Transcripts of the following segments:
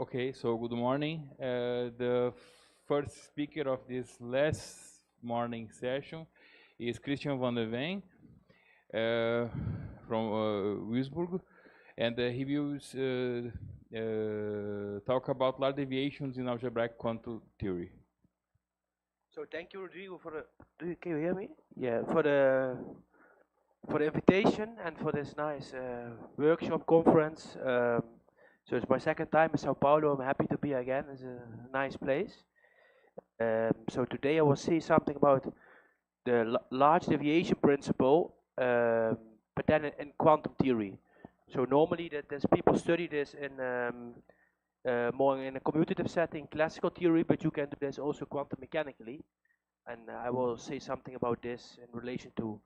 Okay, so good morning. The first speaker of this last morning session is Christian van der Ven from Wisburg, and he will talk about large deviations in algebraic quantum theory. So thank you, Rodrigo, for the. Can you hear me? Yeah, for the invitation and for this nice workshop conference. So it's my second time in Sao Paulo. I'm happy to be again. It's a nice place. So today I will say something about the large deviation principle, but then in quantum theory. So normally there's people study this in more in a commutative setting, classical theory, but you can do this also quantum mechanically. And I will say something about this in relation to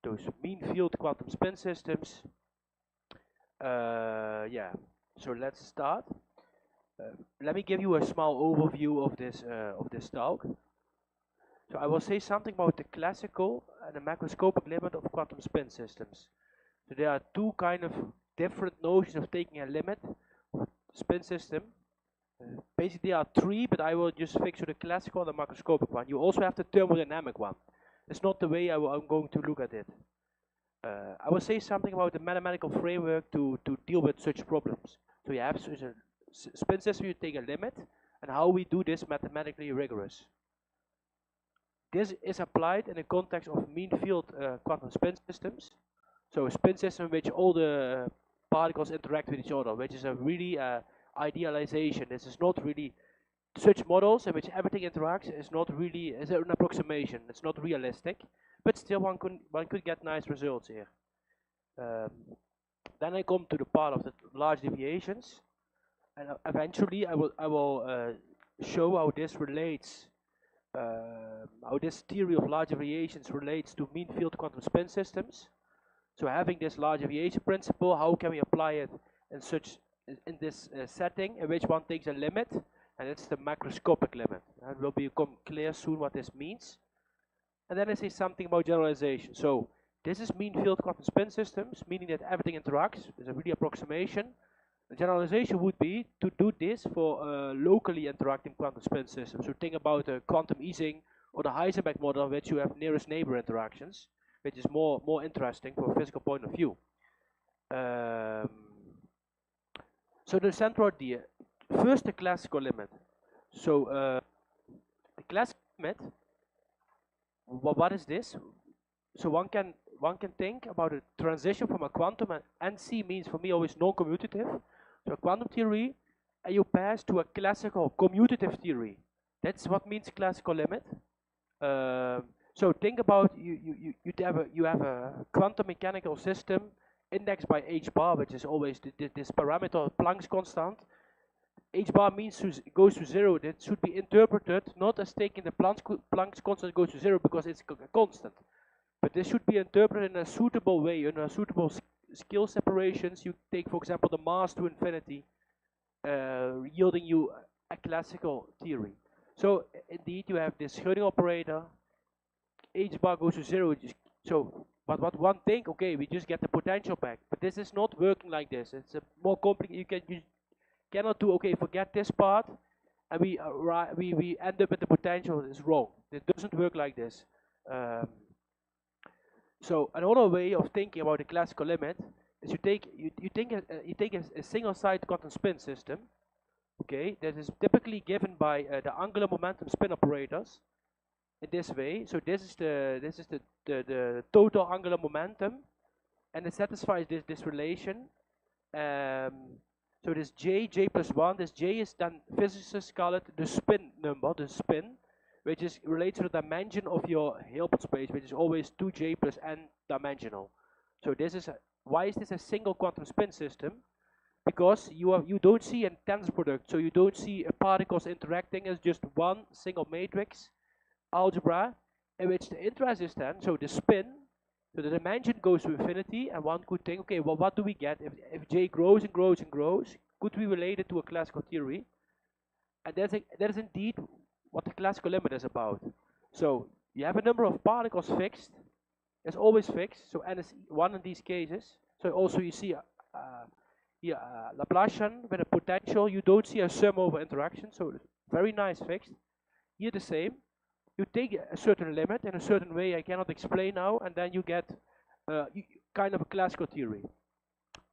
those mean field quantum spin systems. Yeah, so let's start. Let me give you a small overview of this talk. So I will say something about the classical and the macroscopic limit of quantum spin systems. So there are two kind of different notions of taking a limit of spin system. Basically there are three, but I will just fix the classical and the macroscopic one. You also have the thermodynamic one. It's not the way I'm going to look at it. I will say something about the mathematical framework to deal with such problems. So you have such a spin system, you take a limit, and how we do this mathematically rigorous. This is applied in the context of mean field quantum spin systems. So a spin system in which all the particles interact with each other, which is a really idealization. This is not really such models in which everything interacts is not really is an approximation. It's not realistic, but still one could get nice results here. Then I come to the part of the large deviations, and eventually I will show how this relates, how this theory of large deviations relates to mean field quantum spin systems. So having this large deviation principle, how can we apply it in this setting in which one takes a limit, and it's the macroscopic limit. And it will become clear soon what this means. And then I say something about generalization. So this is mean field quantum spin systems, meaning that everything interacts. It's a really approximation. The generalization would be to do this for locally interacting quantum spin systems. So think about the quantum Ising or the Heisenberg model, in which you have nearest neighbor interactions, which is more interesting from a physical point of view. So the central idea, first the classical limit. So the classical limit, what is this? So one can think about a transition from a quantum, and NC means for me always non-commutative. So a quantum theory, and you pass to a classical commutative theory. That's what means classical limit. So think about you have a quantum mechanical system indexed by h bar, which is always this parameter Planck's constant. H bar means goes to zero. That should be interpreted not as taking the Planck's constant goes to zero because it's a constant, but this should be interpreted in a suitable way, in a suitable scale separations. You take, for example, the mass to infinity, yielding you a classical theory. So indeed, you have this Schrödinger operator. H bar goes to zero. So, but what one think? Okay, we just get the potential back, but this is not working like this. It's a more complicated. You cannot do, okay, forget this part, and we end up with the potential is wrong. It doesn't work like this. So another way of thinking about the classical limit is you take a single-side quantum spin system, okay, that is typically given by the angular momentum spin operators in this way. So this is the total angular momentum, and it satisfies this relation. So this j plus 1, this j is then, physicists call it the spin number, the spin, which is related to the dimension of your Hilbert space, which is always 2j plus n dimensional. So this is why is this a single quantum spin system? Because you don't see a tensor product, so you don't see particles interacting as just one single matrix algebra, in which the interest is then, so the spin, so the dimension goes to infinity, and one could think, okay, well, what do we get if j grows and grows and grows? Could we relate it to a classical theory? And that is indeed what the classical limit is about. So you have a number of particles fixed. It's always fixed. So n is 1 in these cases. So also you see here Laplacian with a potential. You don't see a sum over interaction, so very nice fixed. Here the same. You take a certain limit in a certain way I cannot explain now, and then you get kind of a classical theory.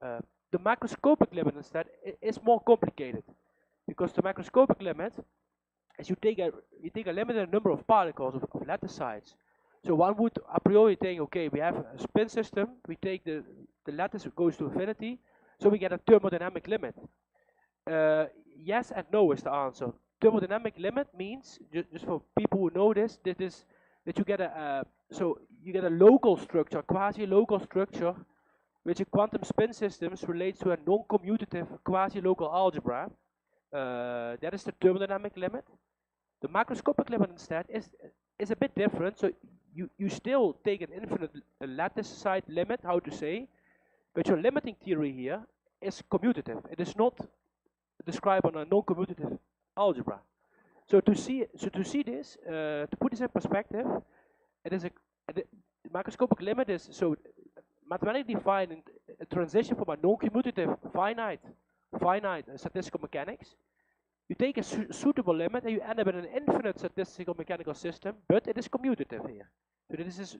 The macroscopic limit instead is more complicated, because the macroscopic limit is you take a limited number of particles of lattice size. So one would a priori think, okay, we have a spin system, we take the lattice goes to infinity, so we get a thermodynamic limit. Yes and no is the answer. Thermodynamic limit means, just for people who know this, that you get a local structure, quasi-local structure, which in quantum spin systems relates to a non-commutative quasi-local algebra. That is the thermodynamic limit. The macroscopic limit instead is a bit different. So you still take an infinite lattice side limit, how to say, but your limiting theory here is commutative. It is not described on a non-commutative algebra. So to see this, to put this in perspective, it is the macroscopic limit is so mathematically defined a transition from a non-commutative finite statistical mechanics. You take a suitable limit and you end up in an infinite statistical mechanical system, but it is commutative here. So this is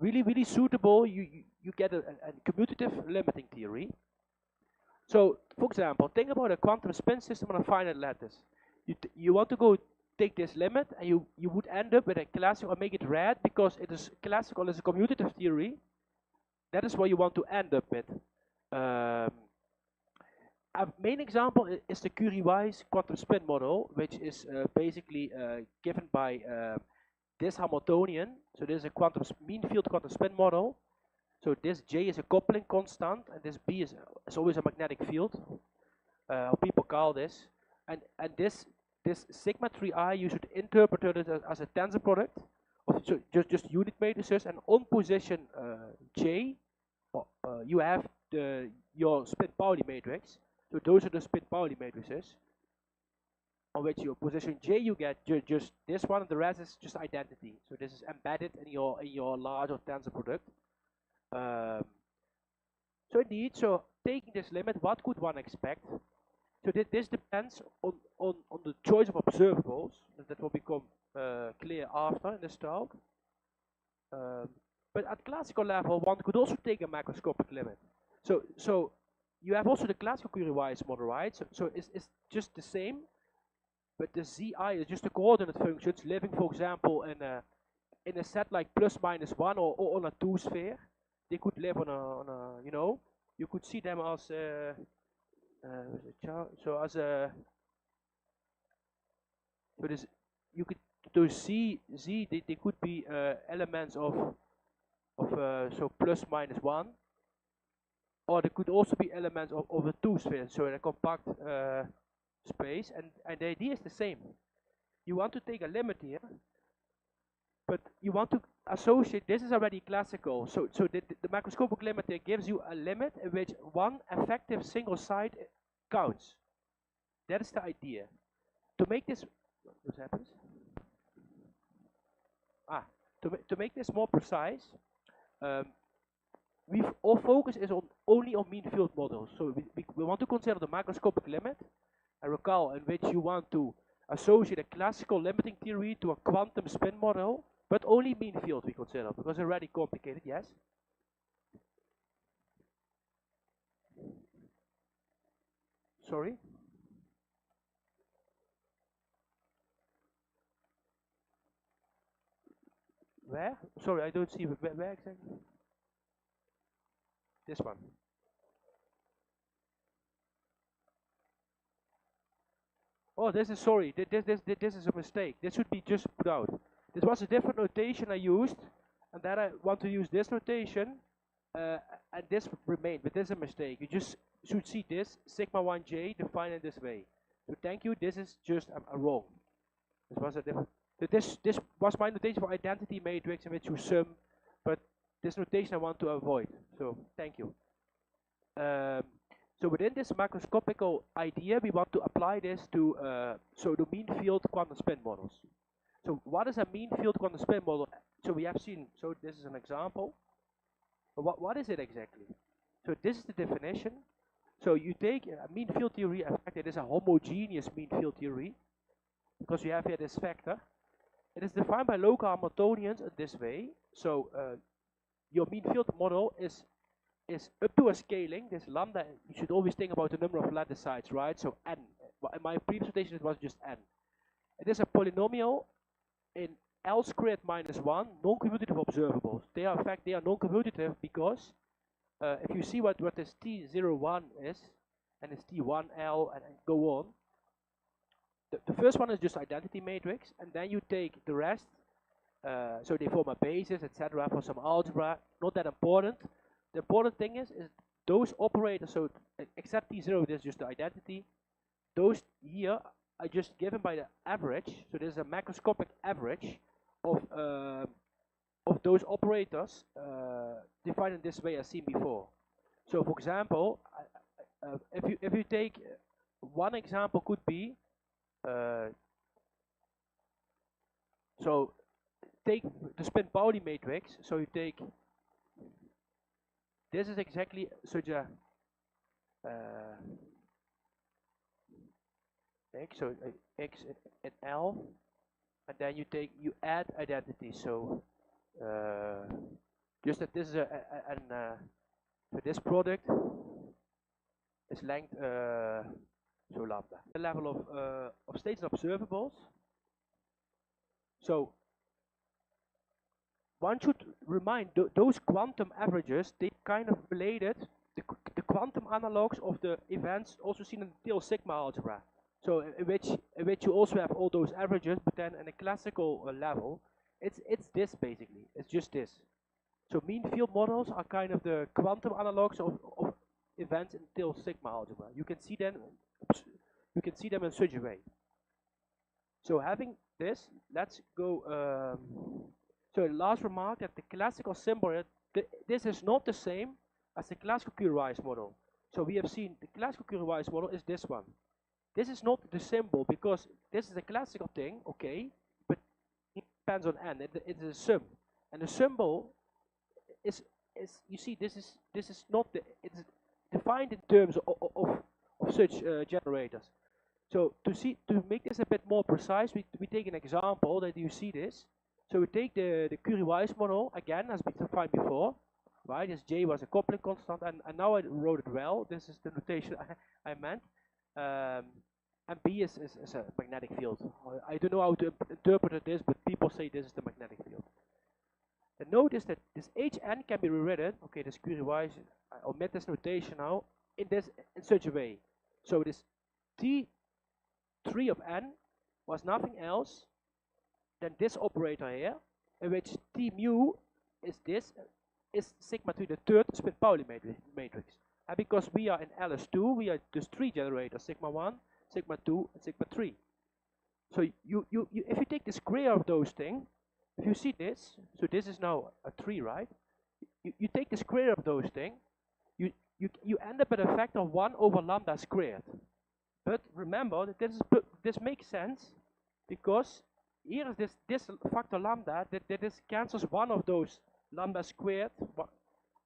really suitable. You get a commutative limiting theory. So, for example, think about a quantum spin system on a finite lattice. You want to go take this limit, and you would end up with a classical, or make it red because it is classical as a commutative theory. That is what you want to end up with. A main example is the Curie-Weiss quantum spin model, which is basically given by this Hamiltonian. So this is a mean field quantum spin model. So this J is a coupling constant, and this B is always a magnetic field. How people call this, and this sigma 3I, you should interpret it as a tensor product of just unit matrices, and on position J, you have your spin Pauli matrix. So those are the spin Pauli matrices, on which your position J you get just this one, and the rest is just identity. So this is embedded in your larger tensor product. So indeed, so taking this limit, what could one expect? So this depends on the choice of observables. That will become clear after in this talk. But at classical level, one could also take a macroscopic limit. So you have also the classical Curie-Weiss model, right? So it's just the same, but the Zi is just the coordinate functions living, for example, in a set like plus minus 1 or on a 2 sphere. They could live on a you could see them as so as a you could to see they could be elements of so plus minus 1, or they could also be elements of a 2 sphere, so in a compact space, and the idea is the same. You want to take a limit here, but you want to associate, this is already classical, so the macroscopic limit there gives you a limit in which one effective single site counts. That is the idea. To make this, what happens? To make this more precise, our focus is only on mean field models. So we want to consider the macroscopic limit, and recall in which you want to associate a classical limiting theory to a quantum spin model, but only mean field we consider, because it's already complicated, yes? Sorry? Where? Sorry, I don't see where exactly. This one. Oh, this is sorry. This is a mistake. This should be just put out. This was a different notation I used, and then I want to use this notation, and this remained. But this is a mistake. You just should see this sigma 1j defined in this way. So thank you. This is just a wrong. This was a different. This was my notation for identity matrix in which you sum, but this notation I want to avoid. So thank you. So within this macroscopical idea, we want to apply this to so the mean field quantum spin models. So what is a mean field quantum spin model? So we have seen, so this is an example. But what is it exactly? So this is the definition. So you take a mean field theory, in fact it is a homogeneous mean field theory, because you have here this vector. It is defined by local Hamiltonians in this way. So your mean field model is up to a scaling. This lambda, you should always think about the number of lattice sites, right? So n. In my previous presentation it was just n. It is a polynomial in L squared minus 1 non-commutative observables. They are, in fact, they are non-commutative because if you see what this T01 is, and it's T1L, and go on, the first one is just identity matrix, and then you take the rest, so they form a basis, etc., for some algebra. Not that important. The important thing is those operators, so except T0, this is just the identity. Those here are just given by the average, so there's a macroscopic average of those operators defined in this way as seen before. So for example, if you take one example could be, so take the spin-Pauli matrix. So you take, this is exactly such a x, so x and L, and then you add identity. So just that this is so this product is length so lambda. The level of states and observables. So one should remind those quantum averages, they kind of related the quantum analogs of the events also seen in the tail sigma algebra. So in which you also have all those averages, but then in a classical level, it's this basically. It's just this. So mean field models are kind of the quantum analogs of events in tail sigma algebra. You can see them in such a way. So having this, let's go. So last remark, that the classical symbol, this is not the same as the classical Curie-Weiss model. So we have seen the classical Curie-Weiss model is this one. This is not the symbol because this is a classical thing, okay, but it depends on n. It is a sum, and the symbol is you see this is not the, it's defined in terms of such generators. So to make this a bit more precise, we take an example that you see this. So we take the Curie-Weiss model again as we defined before, right? This J was a coupling constant, and now I wrote it well. This is the notation I meant. And B is a magnetic field. I don't know how to interpret this, but people say this is the magnetic field. And notice that this Hn can be rewritten. Okay, this Curie-Weiss, I omit this notation now in such a way. So this T3 of n was nothing else than this operator here, in which T mu is sigma 3, the third spin-Pauli matrix. And because we are in LS2, we are just 3 generators, sigma 1, sigma 2, and sigma 3. So if you take the square of those things, if you see this, so this is now a 3, right? You take the square of those things, you end up at a factor of 1 over lambda squared. But remember that this makes sense because here is this factor lambda that this cancels one of those lambda squared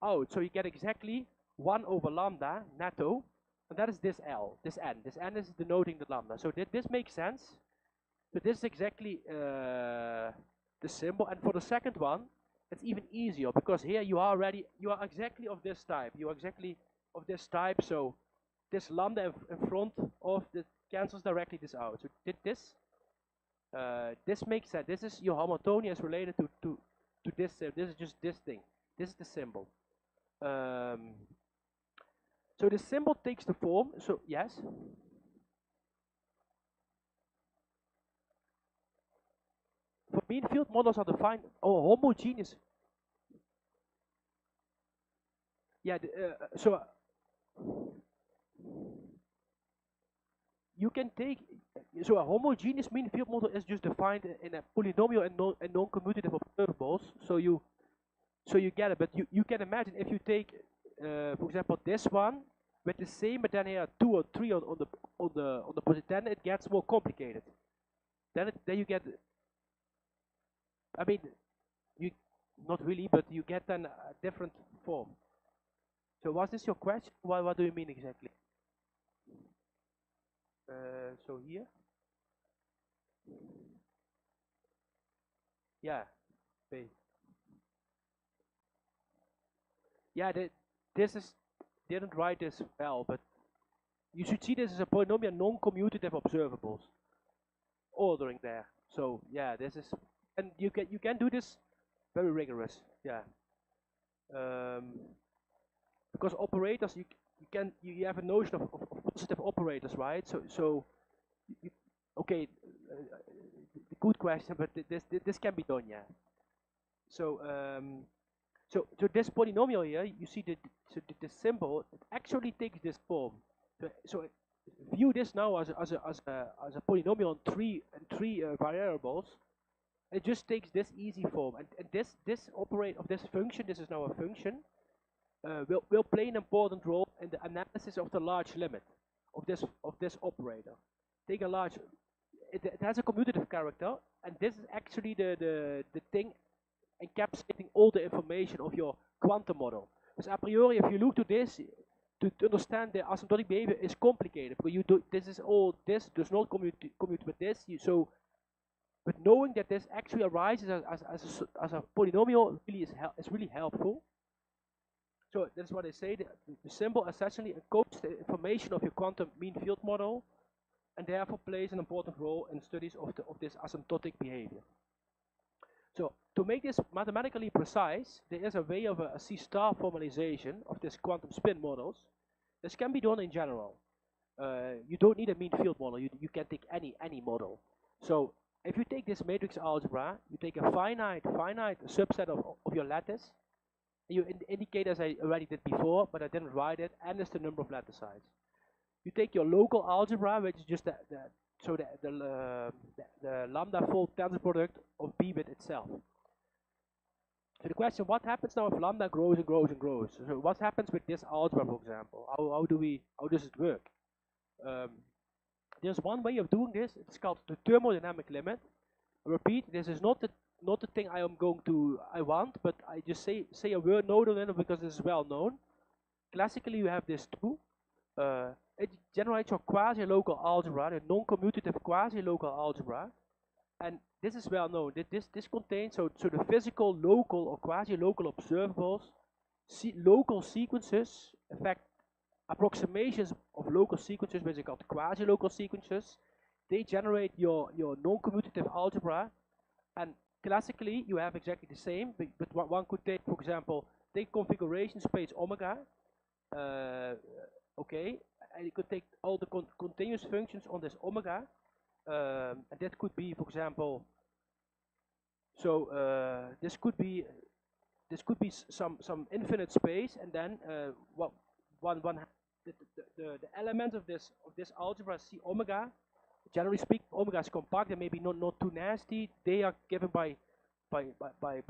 out. So you get exactly 1 over lambda netto, and that is this L, this N. This N is denoting the lambda. So this makes sense. So this is exactly the symbol. And for the second one, it's even easier because here you are exactly of this type. You are exactly of this type. So this lambda in front of this cancels directly this out. So this makes sense. This is your Hamiltonian is related to this. This is just this thing. This is the symbol. So the symbol takes the form. So yes. For mean field models are defined homogeneous. Yeah. So you can take, so a homogeneous mean field model is just defined in a polynomial and non-commutative observables. So you get it, but you can imagine if you take, for example, this one with the same, but then here 2 or 3 on the position, then it gets more complicated. Then you get, I mean, you not really, but you get then a different form. So was this your question? What do you mean exactly? So here? Yeah. Wait. Yeah, this is didn't write this well, but you should see this as a polynomial non-commutative observables ordering there. So yeah, this is, and you can do this very rigorous. Yeah. Um, because operators you have a notion of positive operators, right? So you, okay, good question, but this can be done, yeah. So so this polynomial here, you see the symbol, it actually takes this form. So view this now as a polynomial on three variables. It just takes this easy form, and this operate of this function. This is now a function. Will play an important role in the analysis of the large limit of this operator. Take a large. It has a commutative character, and this is actually the thing encapsulating all the information of your quantum model. Because a priori, if you look to this, to understand the asymptotic behavior is complicated. Because you do this does not commute with this. But knowing that this actually arises as a polynomial really is really helpful. So that's what I say. The symbol essentially encodes the information of your quantum mean field model, and therefore plays an important role in studies of this asymptotic behavior. So to make this mathematically precise, there is a way of a C-star formalization of this quantum spin models. This can be done in general. You don't need a mean field model. You can take any model. So if you take this matrix algebra, you take a finite subset of your lattice. You indicate, as I already did before, but I didn't write it, n is the number of lattice sides. You take your local algebra, which is just the lambda fold tensor product of b bit itself. So the question, what happens now if lambda grows and grows and grows? So what happens with this algebra, for example? How does it work? There's one way of doing this. It's called the thermodynamic limit. I repeat, this is not the thing I want, but I just say a word node on it because this is well known. Classically, you have this too. It generates your quasi-local algebra, the non-commutative quasi-local algebra, and this is well known. This contains so the physical local or quasi-local observables, local sequences, in fact, approximations of local sequences, which are called quasi-local sequences. They generate your non-commutative algebra, and classically you have exactly the same, but one could take, for example, take configuration space omega, okay, and you could take all the continuous functions on this omega, and that could be, for example, so this could be some infinite space, and then the elements of this algebra C omega. Generally speaking, omega is compact and maybe not too nasty. They are given by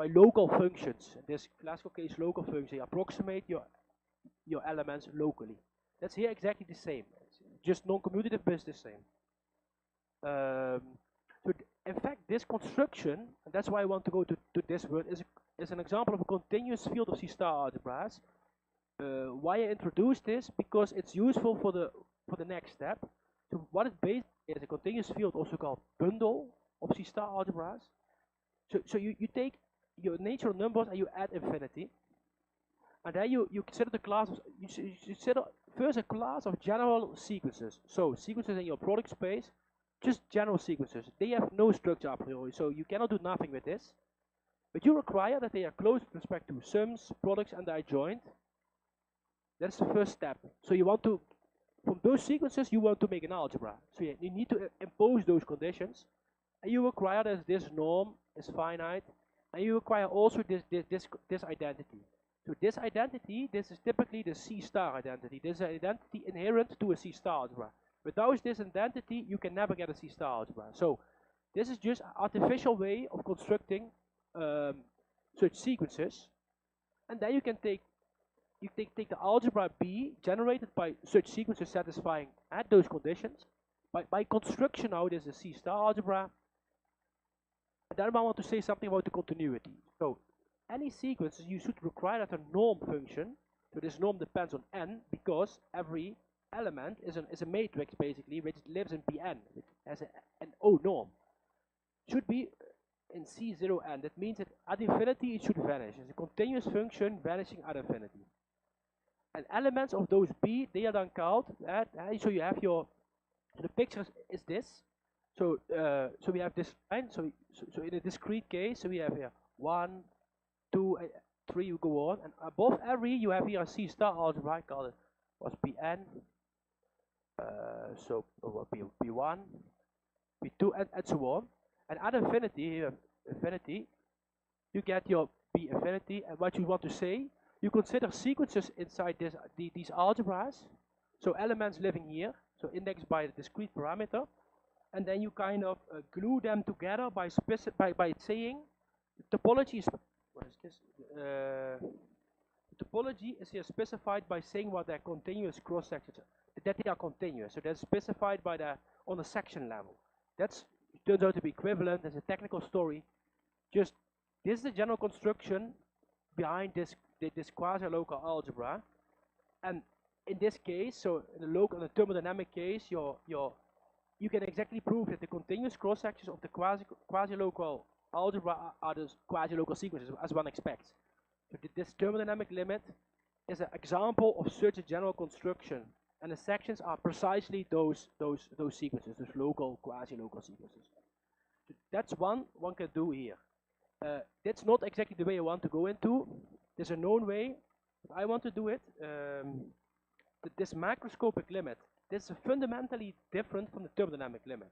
local functions. In this classical case, local functions. They approximate your elements locally. That's here exactly the same. It's just non-commutative, but it's the same. So in fact, this construction, and that's why I want to go to this word, is an example of a continuous field of C-star algebras. Why I introduced this? Because it's useful for the next step. So what it basically is a continuous field, also called bundle of C-star algebras. So you take your natural numbers and you add infinity, and then you consider the class of, you consider first a class of general sequences. So sequences in your product space, just general sequences. They have no structure a priori, so you cannot do nothing with this. But you require that they are close with respect to sums, products, and the adjoint. That's the first step. So you want to, from those sequences, you want to make an algebra. So you need to impose those conditions, and you require that this norm is finite, and you require also this identity. So this identity, this is typically the C-star identity. This is an identity inherent to a C-star algebra. Without this identity, you can never get a C-star algebra. So this is just an artificial way of constructing such sequences, and then you can take the algebra B generated by such sequences satisfying at those conditions. By construction now, there's a C-star algebra. And then I want to say something about the continuity. So any sequences, you should require that a norm function So this norm depends on n because every element is a matrix basically which lives in Pn, which has an O norm. Should be in C0n. That means that at infinity it should vanish. It's a continuous function vanishing at infinity. And elements of those B, they are then called, so you have your, so the picture is this. So we have this line, so in a discrete case, so we have here 1, 2, 3, you go on, and above every you have here a C star algebra, I call it was Pn, so it will be P1, P2, and so on. And at infinity, you get your B infinity, and what you want to say, you consider sequences inside these algebras, so elements living here, so indexed by the discrete parameter, and then you kind of glue them together by saying the topology is, what is this? The topology is here specified by saying what their continuous cross sections are, that they are continuous. So that's specified by on the section level. That's turns out to be equivalent. There's a technical story. Just this is the general construction behind this quasi-local algebra, and in this case, so in the thermodynamic case, you can exactly prove that the continuous cross sections of the quasi-local algebra are those quasi-local sequences as one expects. So this thermodynamic limit is an example of such a general construction, and the sections are precisely those sequences, those local quasi-local sequences. So that's one can do here. That's not exactly the way I want to go into. There's a known way, but I want to do it. This macroscopic limit, this is fundamentally different from the thermodynamic limit,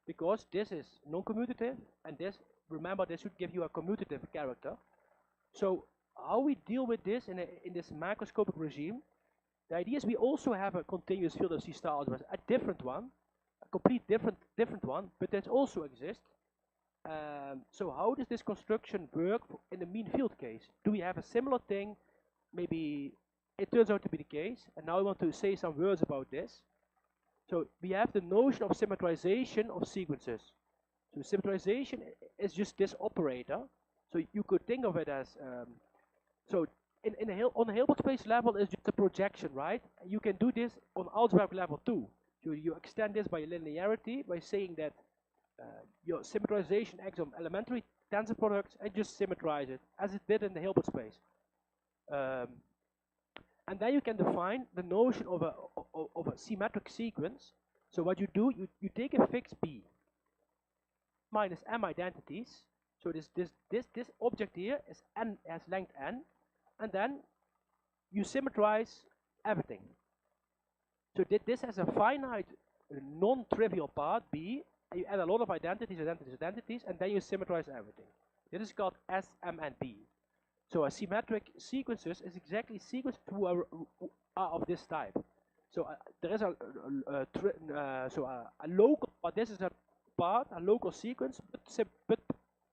because this is non-commutative, and this, remember, this should give you a commutative character. So how we deal with this in this macroscopic regime, the idea is we also have a continuous field of C star algebras, a different one, a complete different one, but that also exists. So how does this construction work in the mean field case? Do we have a similar thing? Maybe it turns out to be the case, and now I want to say some words about this. So we have the notion of symmetrization of sequences. So symmetrization is just this operator. So you could think of it as, so on the Hilbert space level is just a projection, right? You can do this on algebraic level too. So you extend this by linearity by saying that your symmetrization acts on elementary tensor products and just symmetrize it as it did in the Hilbert space. And then you can define the notion of a symmetric sequence. So what you do, you take a fixed B minus m identities. So this object here is n, has length n, and then you symmetrize everything. So this has a finite non-trivial part B, and you add a lot of identities, and then you symmetrize everything. This is called S, M, and B. So a symmetric sequences is exactly sequence to are of this type. So there is a local, but this is a local sequence, but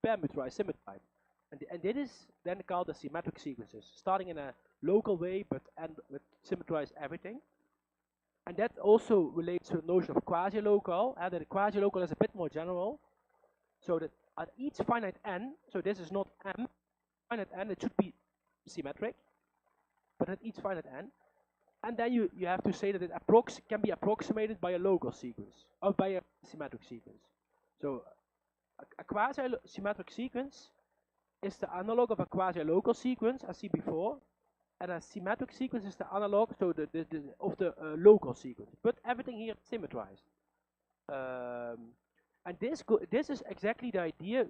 parameterized, symmetrized. And it is then called the symmetric sequences, starting in a local way, but with symmetrize everything. And that also relates to the notion of quasi-local, and that the quasi-local is a bit more general. So that at each finite n, so this is not m, finite n, it should be symmetric, but at each finite n, and then you have to say that it can be approximated by a local sequence, or by a symmetric sequence. So a quasi-symmetric sequence is the analog of a quasi-local sequence, as seen before, and a symmetric sequence is the analog, so of the local sequence. But everything here is symmetrized. And this is exactly the idea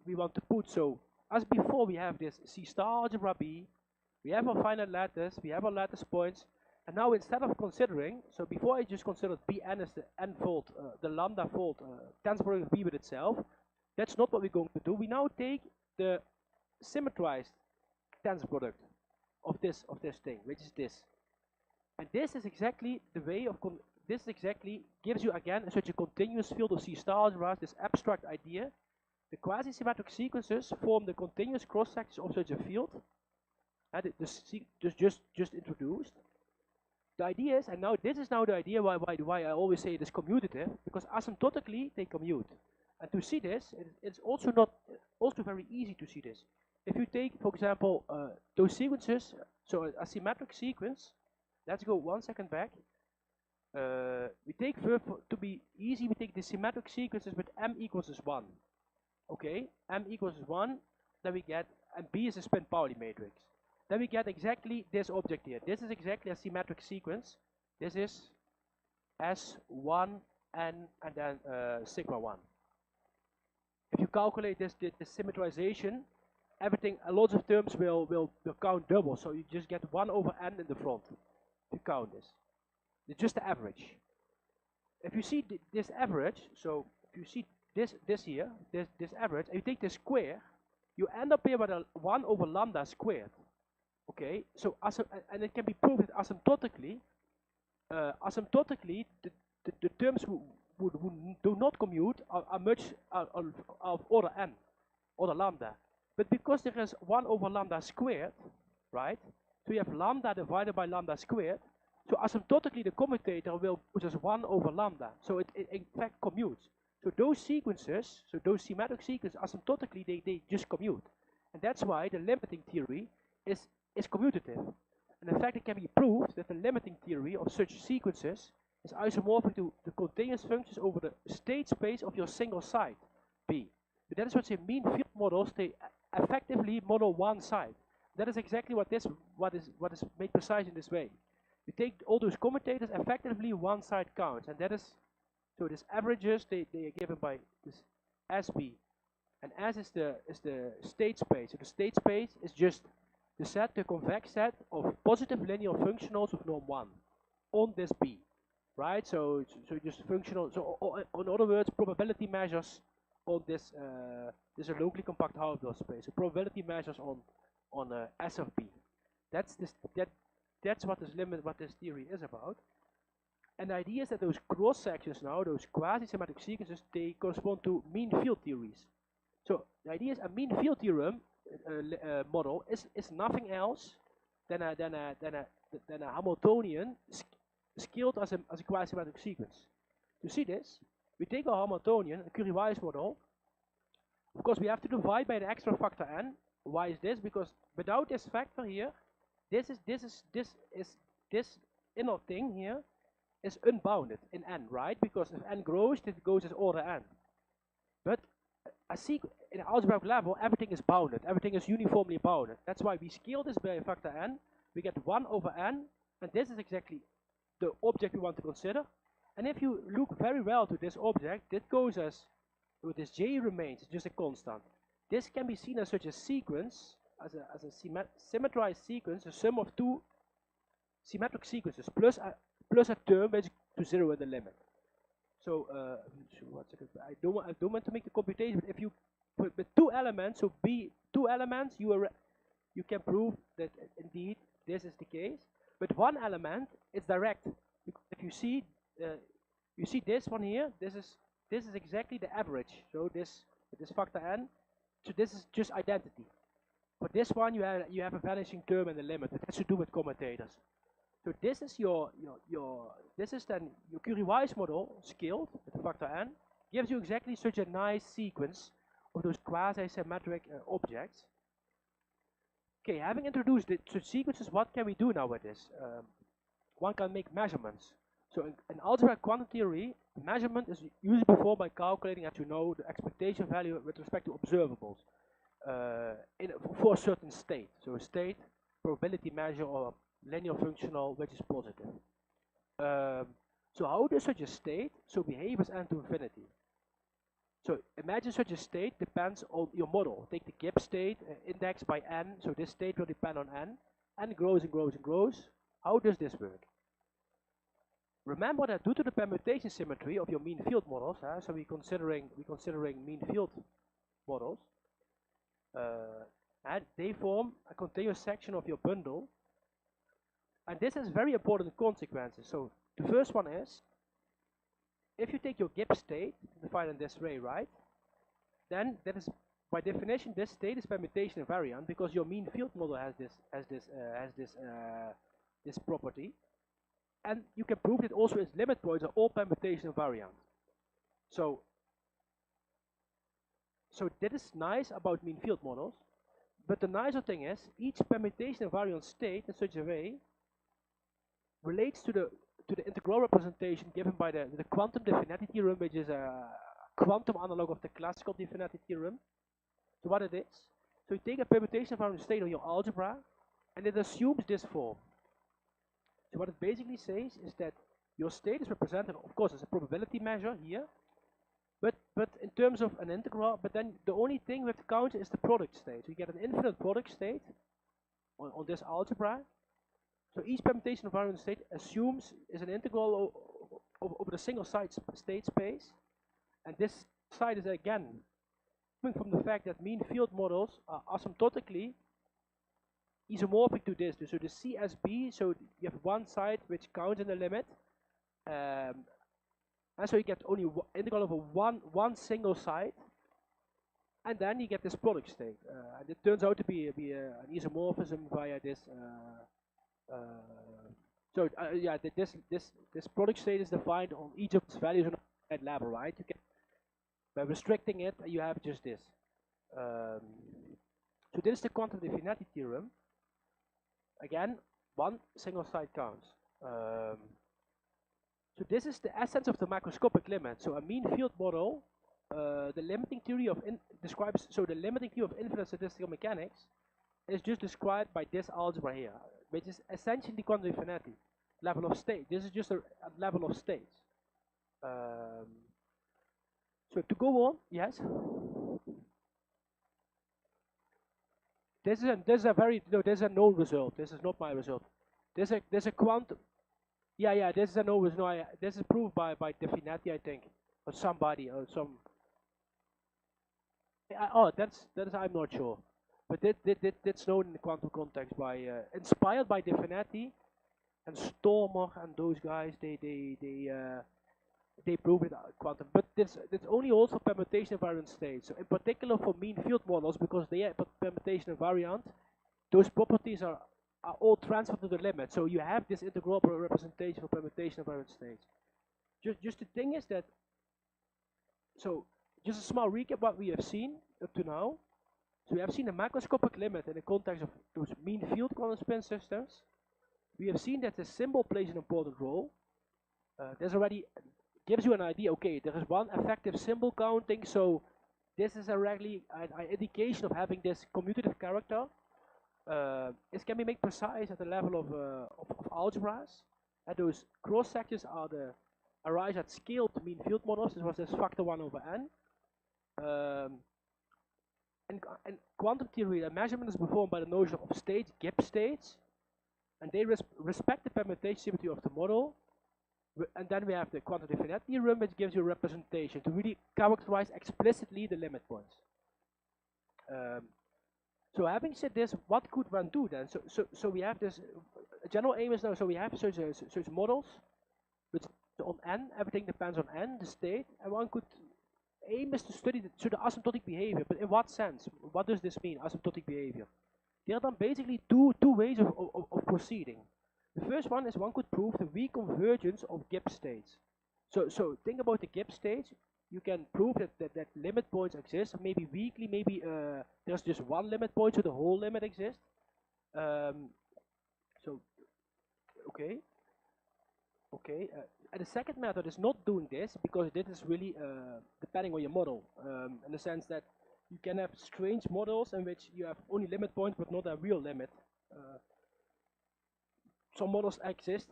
we want to put. So as before, we have this C star algebra B, we have our finite lattice, we have our lattice points, and now instead of considering, so before I just considered Pn as the n-fold, the lambda-fold tensor product of B with itself, that's not what we're going to do. We now take the symmetrized tensor product of this thing, which is this. And this is exactly the way of, this exactly gives you again such a continuous field of C star algebras, this abstract idea. The quasi-symmetric sequences form the continuous cross-sections of such a field. And just introduced. The idea is, and now this is now the idea why I always say it is commutative, because asymptotically they commute. And to see this, it's also also very easy to see this. If you take, for example, those sequences, so a symmetric sequence, let's go 1 second back. We take, to be easy, we take the symmetric sequences with m equals 1. Okay, m equals 1, then we get, and B is a spin Pauli matrix. Then we get exactly this object here. This is exactly a symmetric sequence. This is S1 n and then sigma 1. If you calculate this symmetrization, everything, a lot of terms will count double, so you just get 1 over n in the front. If you count this, it's just the average. If you see this average, so if you see this here, this average, and you take the square, you end up here with a 1 over lambda squared. Okay, so and it can be proved asymptotically. Asymptotically, the terms who do not commute are much of order n, order lambda. But because there is 1 over lambda squared, right? So you have lambda divided by lambda squared. So asymptotically, the commutator will just 1 over lambda. So it in fact commutes. So those sequences, so those symmetric sequences, asymptotically, they just commute. And that's why the limiting theory is commutative. And in fact, it can be proved that the limiting theory of such sequences is isomorphic to the continuous functions over the state space of your single site, B. But that is what say mean field models, they effectively model one site. That is exactly what is made precise in this way. You take all those commutators, effectively one side counts, and that is, so this averages, they are given by this SB. And S is the state space. So the state space is just the convex set of positive linear functionals of norm 1 on this B, right? So just functional, so in other words, probability measures on this, this is a locally compact Hausdorff space. So probability measures on S of B. That's what this theory is about. And the idea is that those cross sections now, those quasi-symmetric sequences, they correspond to mean field theories. So the idea is a mean field theorem model is nothing else than a Hamiltonian scaled as a quasi-symmetric sequence. To see this, we take a Hamiltonian, a Curie-Weiss model. Of course, we have to divide by the extra factor n. Why is this? Because without this factor here, this inner thing here is unbounded in n, right? Because if n grows, it goes as order n. But in algebraic level, everything is bounded. Everything is uniformly bounded. That's why we scale this by a factor n. We get 1 over n, and this is exactly the object we want to consider. And if you look very well to this object, it goes as, with this j remains, it's just a constant. This can be seen as such a sequence, as a symmetrized sequence, a sum of two symmetric sequences, plus a term which to 0 in the limit. So, I don't want to make the computation, but if you put with two elements, so two elements, you can prove that indeed this is the case. But one element is direct. If you see this one here, this is exactly the average. So this factor n, so this is just identity. For this one, you have a vanishing term in the limit. It has to do with commutators. So this is this is then your Curie-Weiss model scaled with the factor n, gives you exactly such a nice sequence of those quasi-symmetric objects. Okay, having introduced such sequences, what can we do now with this? One can make measurements. So in algebraic quantum theory, measurement is usually performed by calculating, as you know, the expectation value with respect to observables for a certain state. So a state, probability measure, or linear functional, which is positive. So how does such a state behave as n to infinity? So imagine such a state depends on your model. Take the Gibbs state indexed by n. So this state will depend on n. N grows and grows and grows. How does this work? Remember that due to the permutation symmetry of your mean field models, so we're considering mean field models, and they form a continuous section of your bundle. And this has very important consequences. So the first one is, if you take your Gibbs state, defined in this way, right? Then that is, by definition, this state is permutation invariant because your mean field model has this property, and you can prove that also its limit points are all permutation invariant. So So that is nice about mean field models, but the nicer thing is each permutation invariant state in such a way relates to the integral representation given by the quantum Definetti theorem, which is a quantum analog of the classical Definetti theorem. So what it is? So you take a permutation invariant state of your algebra, and it assumes this form. So what it basically says is that your state is represented, of course, as a probability measure here, but in terms of an integral, but then the only thing we have to count is the product state. So you get an infinite product state on this algebra. So each permutation invariant state assumes is an integral over the single site state space, and this side is again coming from the fact that mean field models are asymptotically isomorphic to this. So the CSB, so you have one side which counts in the limit, and so you get only integral over one single side, and then you get this product state, and it turns out to be an isomorphism via this. Yeah, this product state is defined on each of its values on that level, right? You can, by restricting it, you have just this. So this is the quantum Definetti theorem. Again, one single side counts. So this is the essence of the macroscopic limit. So a mean field model, the limiting theory of describes. So the limiting theory of infinite statistical mechanics is just described by this algebra here, which is essentially quantum Definetti level of state. This is just a level of states. So to go on, yes. This is a very no. This is a known result. This is not my result. There's a quantum. Yeah. This is a known result. No, this is proved by Definetti, I think, or somebody or some. Oh, that's I'm not sure, but that's known in the quantum context by inspired by Definetti and Stormer and those guys. They prove it quantum, but it's only also permutation invariant states. So in particular for mean field models, because they are permutation invariant, those properties are all transferred to the limit. So you have this integral representation for permutation invariant states. Just the thing is that, so just a small recap what we have seen up to now. So we have seen a macroscopic limit in the context of those mean field quantum spin systems. We have seen that the symbol plays an important role. There's already gives you an idea, okay, there is one effective symbol counting, so this is already an indication of having this commutative character. It can be made precise at the level of algebras, and those cross sections arise at scaled mean field models. This was this factor 1 over n. And quantum theory, the measurement is performed by the notion of states, Gibbs states, and they respect the permutation symmetry of the model. And then we have the quantum Definetti theorem, which gives you a representation to really characterize explicitly the limit points. So having said this, what could one do then? So we have this general aim is now. So we have such models, which on n, everything depends on n, the state, and one could aim is to study the asymptotic behavior. But in what sense? What does this mean, asymptotic behavior? There are then basically two ways of proceeding. The first one is one could prove the weak convergence of Gibbs states. So think about the Gibbs states. You can prove that limit points exist. Maybe weakly, maybe there's just one limit point, so the whole limit exists. So okay. And the second method is not doing this, because this is really depending on your model, in the sense that you can have strange models in which you have only limit points but not a real limit. Some models exist,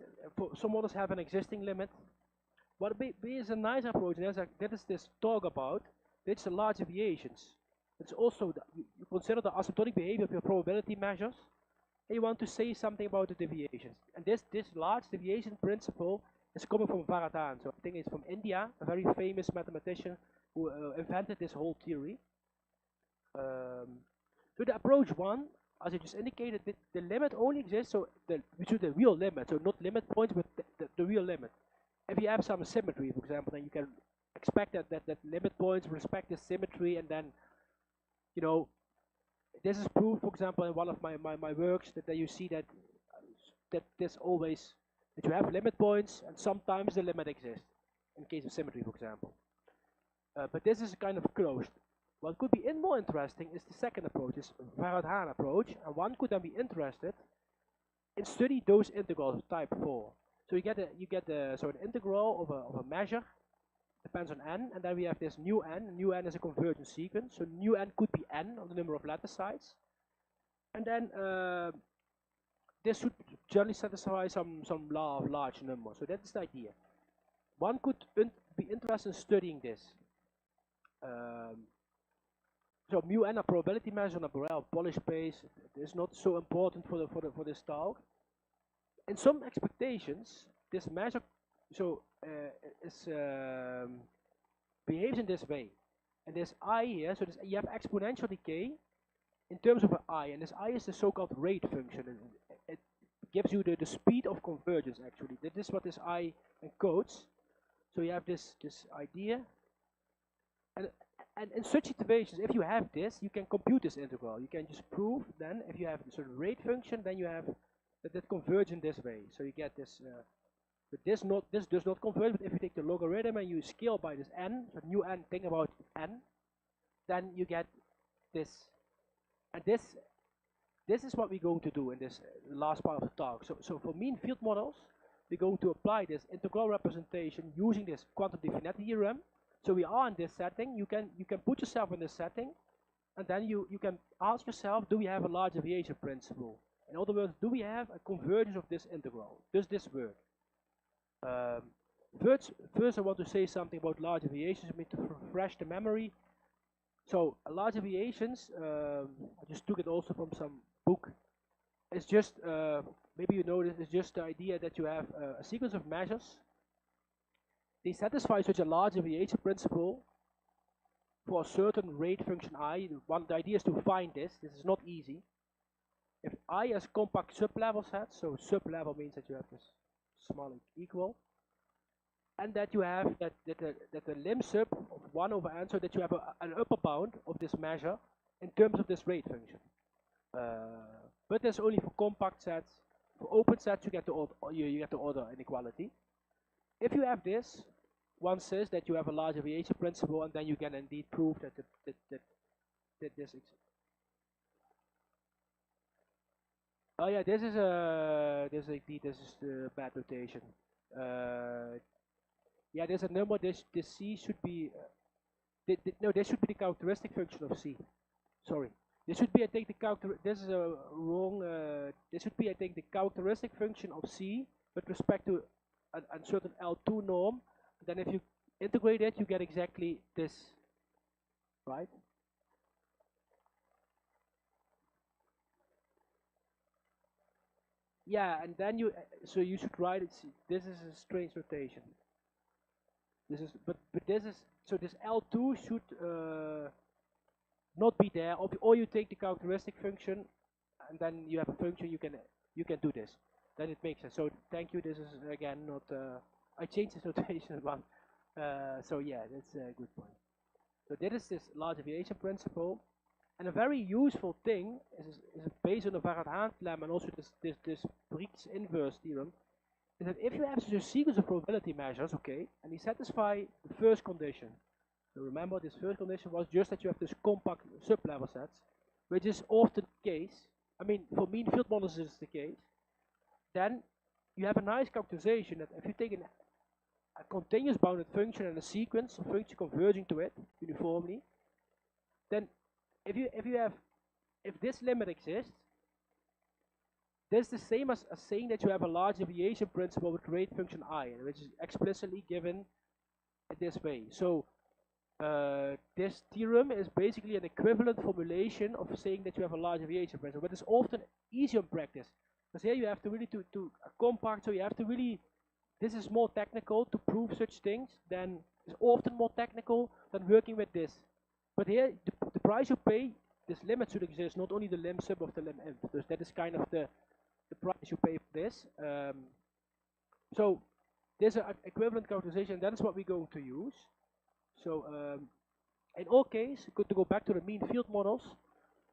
some models have an existing limit. What is a nice approach, and that is this talk about, it's the large deviations. It's also, you consider the asymptotic behavior of your probability measures, and you want to say something about the deviations. And this large deviation principle is coming from Varadhan. So I think it's from India, a very famous mathematician who invented this whole theory. So the approach one, as I just indicated, the limit only exists, so the real limit, so not limit points, but the real limit. If you have some symmetry, for example, then you can expect that limit points respect the symmetry, and then, you know, this is proved, for example, in one of my works, that you see that there's always, that you have limit points, and sometimes the limit exists, in case of symmetry, for example. But this is kind of closed. What could be more interesting is the second approach, is Varad-Hahn approach, and one could then be interested in study those integrals of type 4. So you get an integral of a measure depends on n, and then we have this new n. New n is a convergence sequence, so new n could be n on the number of lattice sites, and then this should generally satisfy some law of large numbers. So that's the idea. One could be interested in studying this. So mu n, a probability measure on a Borel Polish space, is not so important for this talk. In some expectations, this measure behaves in this way, and this I here, so you have exponential decay in terms of an I, and this I is the so-called rate function, and it gives you the speed of convergence. Actually, that is what this I encodes. So you have this idea, and in such situations, if you have this, you can compute this integral. You can just prove then, if you have a certain rate function, then you have that converge in this way. So you get this. But this does not converge. But if you take the logarithm and you scale by this n, so new n, think about n, then you get this. And this is what we're going to do in this last part of the talk. So for mean field models, we're going to apply this integral representation using this quantum definite theorem. So we are in this setting. You can put yourself in this setting, and then you can ask yourself, do we have a large deviation principle? In other words, do we have a convergence of this integral? Does this work? First, I want to say something about large deviations. I mean, to refresh the memory. So large deviations, I just took it also from some book. It's just, maybe you know this, it's just the idea that you have a sequence of measures. They satisfy such a large deviation principle for a certain rate function I. The idea is to find this. This is not easy. If I has compact sublevel sets, so sublevel means that you have this small equal, and that you have that the lim sub of 1 over n, so that you have an upper bound of this measure in terms of this rate function. But that's only for compact sets. For open sets, you get the order inequality. If you have this, one says that you have a large deviation principle, and then you can indeed prove that this exists. Oh yeah, this is the bad notation. Yeah, there's a number. This C should be no. This should be the characteristic function of C. Sorry, this should be, I think, the character. This is a wrong. This should be, I think, the characteristic function of C with respect to a certain L2 norm. Then if you integrate it, you get exactly this, right? Yeah, and then you should write it. This is a strange notation. This is but this is, so this L2 should not be there, or you take the characteristic function, and then you have a function you can do this. Then it makes sense. So thank you. This is again not. I changed this notation one. So yeah, that's a good point. So that is this large deviation principle. And a very useful thing is based on the Varad-Hahn lemma and also this Briggs inverse theorem, is that if you have such a sequence of probability measures, okay, and they satisfy the first condition. So remember, this first condition was just that you have this compact sublevel sets, which is often the case. I mean, for mean field models is the case. Then you have a nice characterization that if you take a continuous bounded function and a sequence of functions converging to it uniformly, then if this limit exists, this is the same as saying that you have a large deviation principle with rate function I, which is explicitly given this way. So this theorem is basically an equivalent formulation of saying that you have a large deviation principle, but it's often easier in practice, because here you have to really to a compact, so you have to really, this is more technical to prove such things, than it's often more technical than working with this. But here, the price you pay, this limit should exist, not only the lim sub of the lim inf. So that is kind of the price you pay for this. So there's an equivalent characterization, and that is what we're going to use. So in all cases, to go back to the mean field models,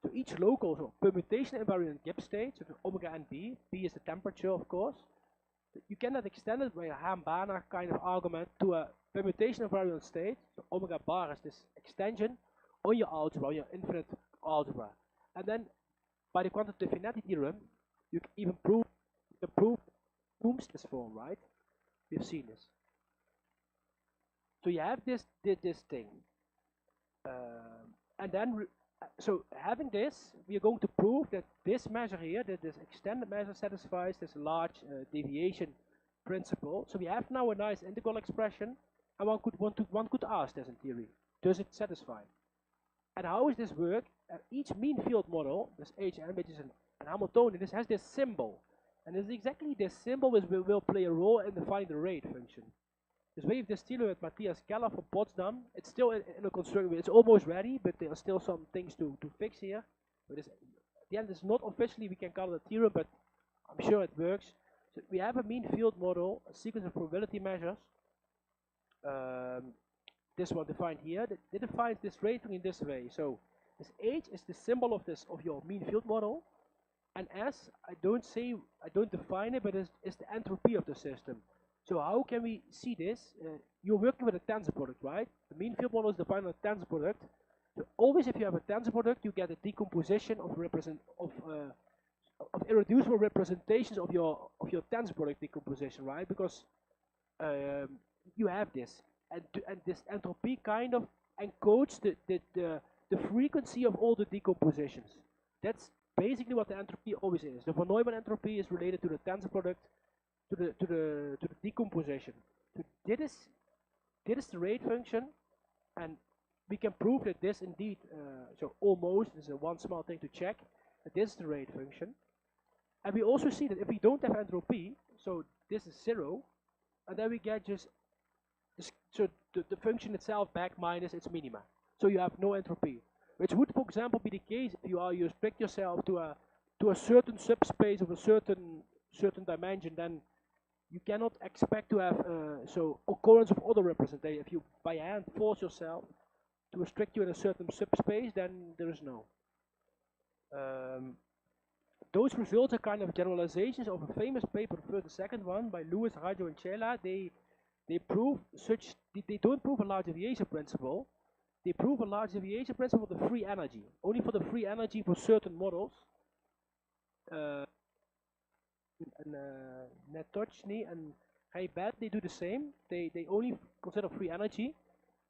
so each local, so permutation invariant Gibbs state, so omega and B is the temperature, of course. You cannot extend it by a Hahn-Banach kind of argument to a permutation invariant state. So omega bar is this extension on your algebra, on your infinite algebra. And then by the quantitative finality theorem, you can even prove this form, right? We've seen this. So you have this thing, and then so having this, we are going to prove that this measure here, that this extended measure satisfies this large deviation principle. So we have now a nice integral expression, and one could ask this in theory: does it satisfy? And how does this work? Each mean field model, this HM, which is an Hamiltonian, this has this symbol, and it's exactly this symbol which will play a role in defining the rate function. Dus we have this theorem with Matthias Keller from Potsdam. It's still in a construction. It's almost ready, but there are still some things to fix here. But at the end, it's not officially, we can call it a theorem, but I'm sure it works. So we have a mean field model, a sequence of probability measures. This one defined here. It defines this rate in this way. So this H is the symbol of your mean field model, and S, I don't define it, but it's the entropy of the system. So how can we see this? You're working with a tensor product, right? The mean field model is defined on a tensor product. So always, if you have a tensor product, you get a decomposition of irreducible representations of your tensor product decomposition, right? Because you have this, and this entropy kind of encodes the frequency of all the decompositions. That's basically what the entropy always is. The von Neumann entropy is related to the tensor product, to the decomposition. So this is the rate function, and we can prove that this indeed, so almost, this is one small thing to check, that this is the rate function. And we also see that if we don't have entropy, so this is 0, and then we get just this, so the function itself back minus its minima. So you have no entropy, which would, for example, be the case if you restrict yourself to a certain subspace of a certain dimension. Then you cannot expect to have so occurrence of other representation. If you by hand force yourself to restrict you in a certain subspace, then there is no. Those results are kind of generalizations of a famous paper, the first and second one, by Lewis, Raggio, and Cella. They prove they don't prove a large deviation principle. They prove a large deviation principle for the free energy, only for the free energy for certain models. And Netochny and Heibet, they do the same. They only consider free energy.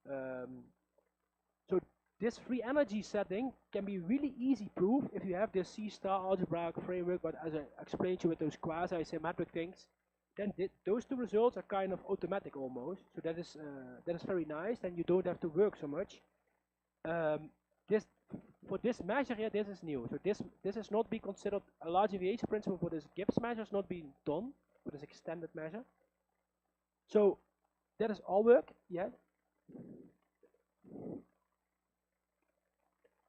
So this free energy setting can be really easy proof if you have this C-star algebraic framework, but as I explained to you with those quasi-symmetric things, then those two results are kind of automatic almost. So that is very nice, and you don't have to work so much. For this measure here, this is new. So this has not been considered a large deviation principle for this Gibbs measure, has not been done for this extended measure. So that is all work, yeah.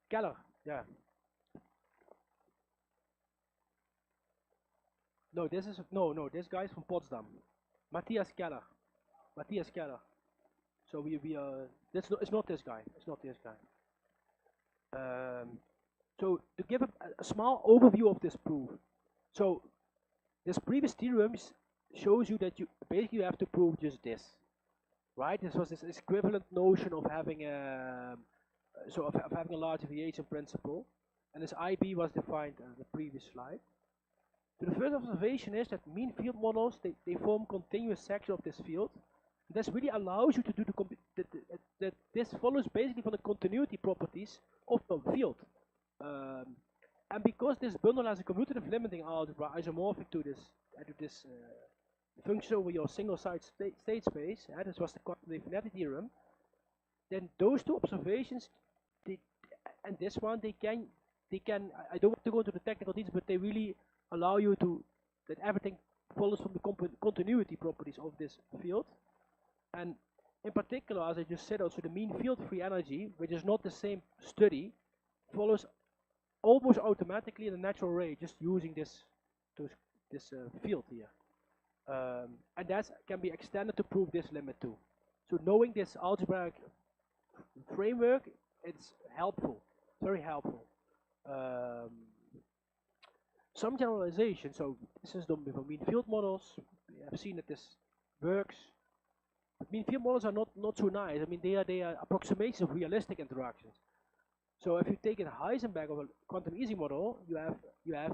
Keller, yeah. No, this guy is from Potsdam. Matthias Keller. So we it's not this guy. It's not this guy. So to give a small overview of this proof. So this previous theorems shows you that you basically have to prove just this, right? This was this equivalent notion of having a having a large deviation principle, and this IB was defined in the previous slide. So the first observation is that mean field models they form continuous section of this field. This really allows you to do that this follows basically from the continuity properties of the field. And because this bundle has a commutative limiting algebra isomorphic to this function over your single-side state space, this was the quantitative finality theorem, then those two observations, and this one, they can, I don't want to go into the technical details, but they really allow you that everything follows from the continuity properties of this field. And in particular, as I just said, also the mean field free energy, which is not the same study, follows almost automatically in the natural rate, just using this field here. And that can be extended to prove this limit too. So knowing this algebraic framework, it's helpful, very helpful. Some generalization, so this is done with mean field models. We have seen that this works. But mean field models are not so nice. I mean, they are approximations of realistic interactions. So if you take a Heisenberg of a quantum Ising model, you have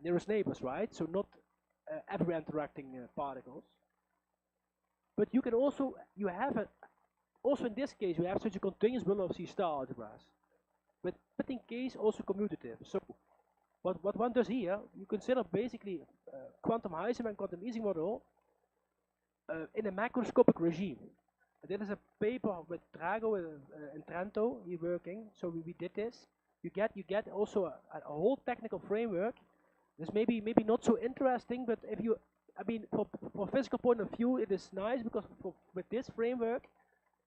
nearest neighbors, right? So not ever interacting particles. But you can also also in this case we have such a continuous bundle of C star algebras. But in case also commutative. So what one does here, you consider basically quantum Heisenberg quantum Ising model in a macroscopic regime. That is a paper with Drago and Trento here working. So we did this. You get also a whole technical framework. This maybe not so interesting, but if you, I mean, for physical point of view, it is nice because with this framework,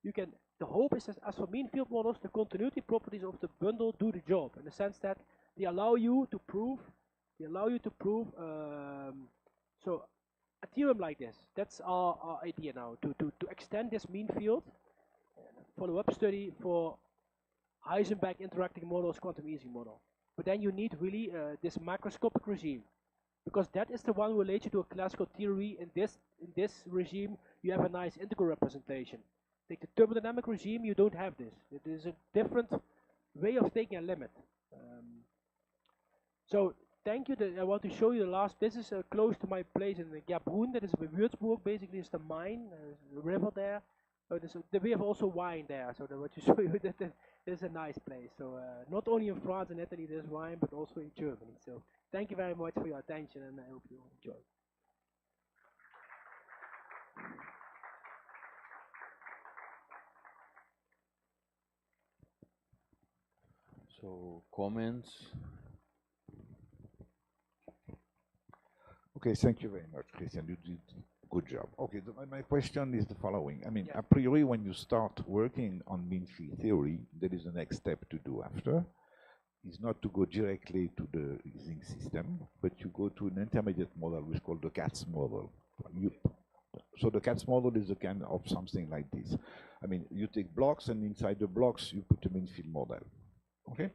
you can. The hope is that as for mean field models, the continuity properties of the bundle do the job in the sense that they allow you to prove. So a theorem like this. That's our idea now to extend this mean field follow-up study for Heisenberg interacting models quantum Ising model. But then you need really this macroscopic regime, because that is the one related to a classical theory. In this regime, you have a nice integral representation. Take the thermodynamic regime, you don't have this. It is a different way of taking a limit. So thank you. I want to show you the last. This is close to my place in Gabroen. That is in Würzburg. Basically, it's the mine, the river there. So we have also wine there. So I want to show you that is a nice place. So not only in France and Italy there's wine, but also in Germany. So thank you very much for your attention, and I hope you enjoy. So comments. Okay, thank you very much, Christian. You did a good job. Okay, my question is the following. I mean, Yeah. a priori, when you start working on mean field theory, there is the next step to do after. Is not to go directly to the Ising system, but you go to an intermediate model which is called the CATS model. So the CATS model is a kind of something like this. I mean, you take blocks, and inside the blocks, you put a mean field model. Okay?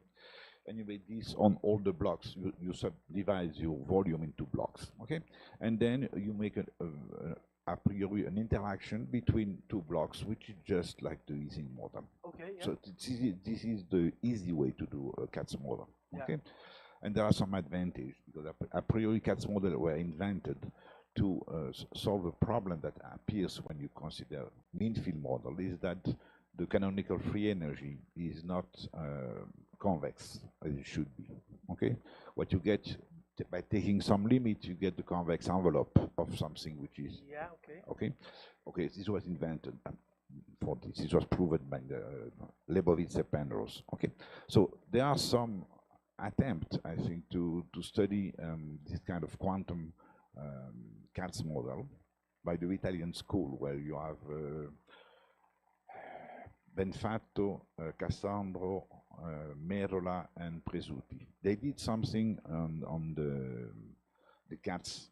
And you make this on all the blocks. You subdivide your volume into blocks, okay? And then you make a priori an interaction between two blocks, which is just like the Ising model. Okay. Yeah. So this is the easy way to do a CATS model, okay? Yeah. And there are some advantages, because a priori CATS models were invented to solve a problem that appears when you consider mean field model, is that the canonical free energy is not convex as it should be. Okay, what you get by taking some limit, you get the convex envelope of something which is okay. This was invented for this. This was proven by the Leibovitz and Penrose. Okay, so there are some attempts, I think, to study this kind of quantum CATS model by the Italian school, where you have Benfatto, Cassandro, Merola, and Presutti. They did something on the CATS.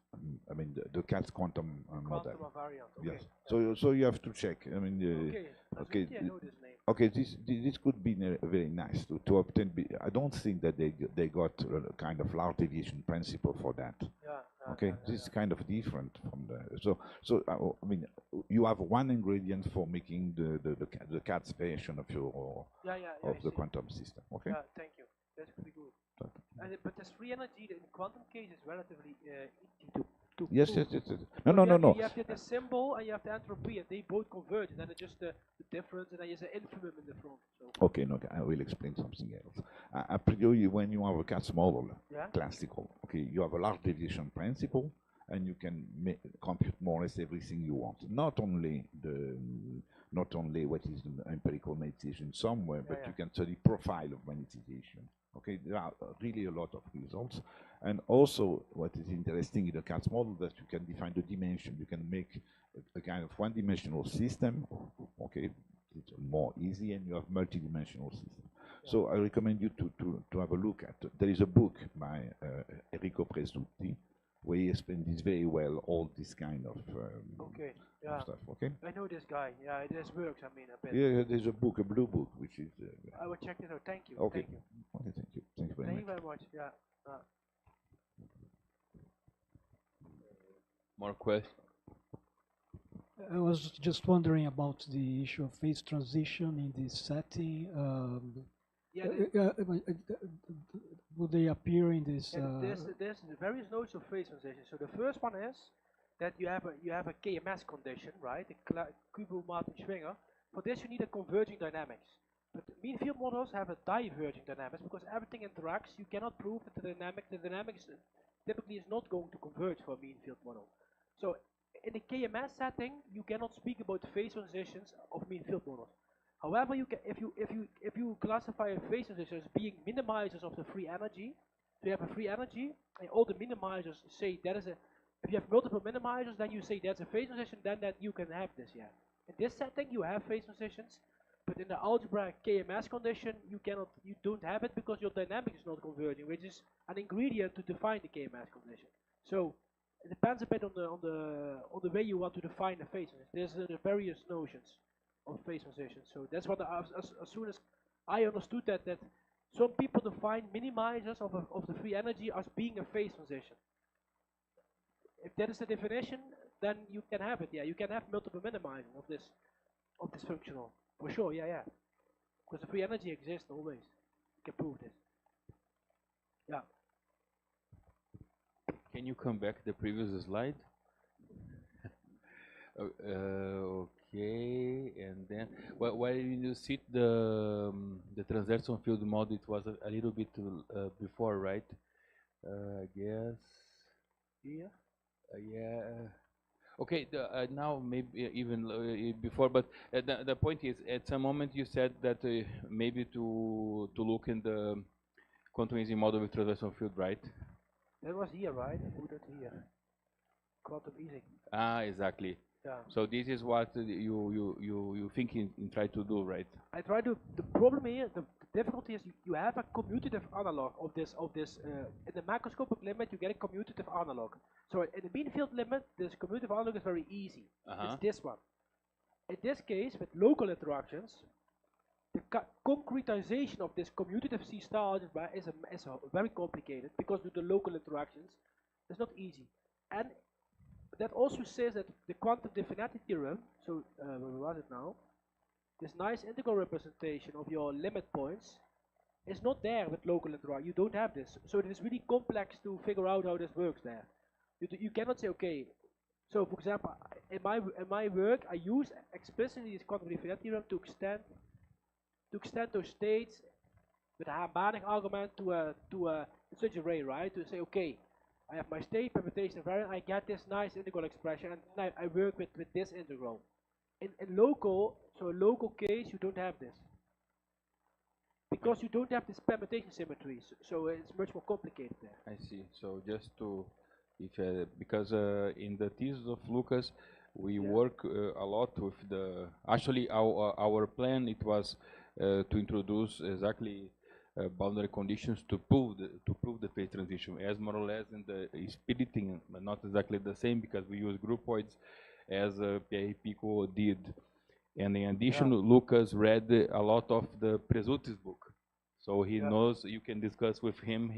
I mean the CATS quantum model. Variant. Okay. Yes. So you have to check. I mean. Okay. I know this name. Okay. This could be very nice to obtain. I don't think that they got a kind of large deviation principle for that. Yeah. Okay, this is kind of different from the I mean, you have one ingredient for making the CATS version of your of the quantum system. Okay. Yeah, thank you. That could be good. But this free energy in the quantum case is relatively easy to yes. prove. No. You have the symbol and you have the entropy, and they both converge, and then it's just the difference, and then there's an infimum in the front. So. Okay, no, I will explain something else. A priori, when you have a CATS model, classical, okay, you have a large deviation principle, and you can compute more or less everything you want. Not only what is the empirical monetization somewhere, but you can study profile of monetization. Okay, there are really a lot of results. And also, what is interesting in the CATS model, that you can define the dimension. You can make a kind of one-dimensional system. Okay, it's more easy, and you have multi-dimensional system. So I recommend you to have a look at. There is a book by Enrico Presutti, where he explains this very well, all this kind of stuff. Okay. I know this guy. Yeah, this works. I mean, a bit. Yeah, there's a book, a blue book, which is. I will check it out. Thank you. Okay. Thank you. Okay. Thank you. Thank you very much. Thank you very much. Yeah. More questions? I was just wondering about the issue of phase transition in this setting. Would they appear in this? There's various nodes of phase transition. So the first one is that you have a KMS condition, right? A Kubo-Martin-Schwinger. For this, you need a converging dynamics. But mean field models have a diverging dynamics because everything interacts. You cannot prove that the dynamics typically is not going to converge for a mean field model. So in the KMS setting, you cannot speak about phase transitions of mean field models. However, you can, if you classify a phase transition as being minimizers of the free energy, so you have a free energy, and all the minimizers say that is a. If you have multiple minimizers, then you say that's a phase transition. Then that you can have this, yeah. In this setting, you have phase transitions, but in the algebraic KMS condition, you don't have it because your dynamic is not converging, which is an ingredient to define the KMS condition. So it depends a bit on the way you want to define a phase transition. There's various notions of phase transition. So that's what as soon as I understood that some people define minimizers of the free energy as being a phase transition. If that is the definition, then you can have it. Yeah, you can have multiple minimizers of this functional for sure. Yeah, because the free energy exists always. You can prove this. Yeah. Can you come back to the previous slide? Okay, and then when you see the transaction field model, it was a little bit before, right? I guess. Yeah. Yeah. Okay. Now maybe even before, but the point is, at some moment you said that maybe to look in the quantum Ising model with transaction field, right? That was here, right? I put it here. Quantum Ising. Ah, exactly. Yeah. So this is what you think in try to do, right? I try to. The problem here, the difficulty is you have a commutative analog of this. In the macroscopic limit, you get a commutative analog. So in the mean field limit, this commutative analog is very easy. It's this one. In this case, with local interactions, the concretization of this commutative C star algebra is very complicated because with the local interactions, it's not easy. And that also says that the quantum definity theorem, so where was it now? This nice integral representation of your limit points is not there with local interaction. You don't have this. So it is really complex to figure out how this works there. You cannot say, okay, so for example, in my work, I use explicitly this quantum definity theorem to extend those states with a harmonic argument to such array, right? To say, okay, I have my state permutation invariant, I get this nice integral expression, and now I work with this integral. In local case, you don't have this. Because you don't have this permutation symmetry, so it's much more complicated there. I see. So just to, because in the thesis of Lucas, we work a lot with the, actually our plan, it was to introduce exactly boundary conditions to prove the phase transition, as more or less in the splitting, but not exactly the same because we use groupoids as Pierre Pico did. And in addition, Lucas read a lot of the Presutis book, so he knows. You can discuss with him.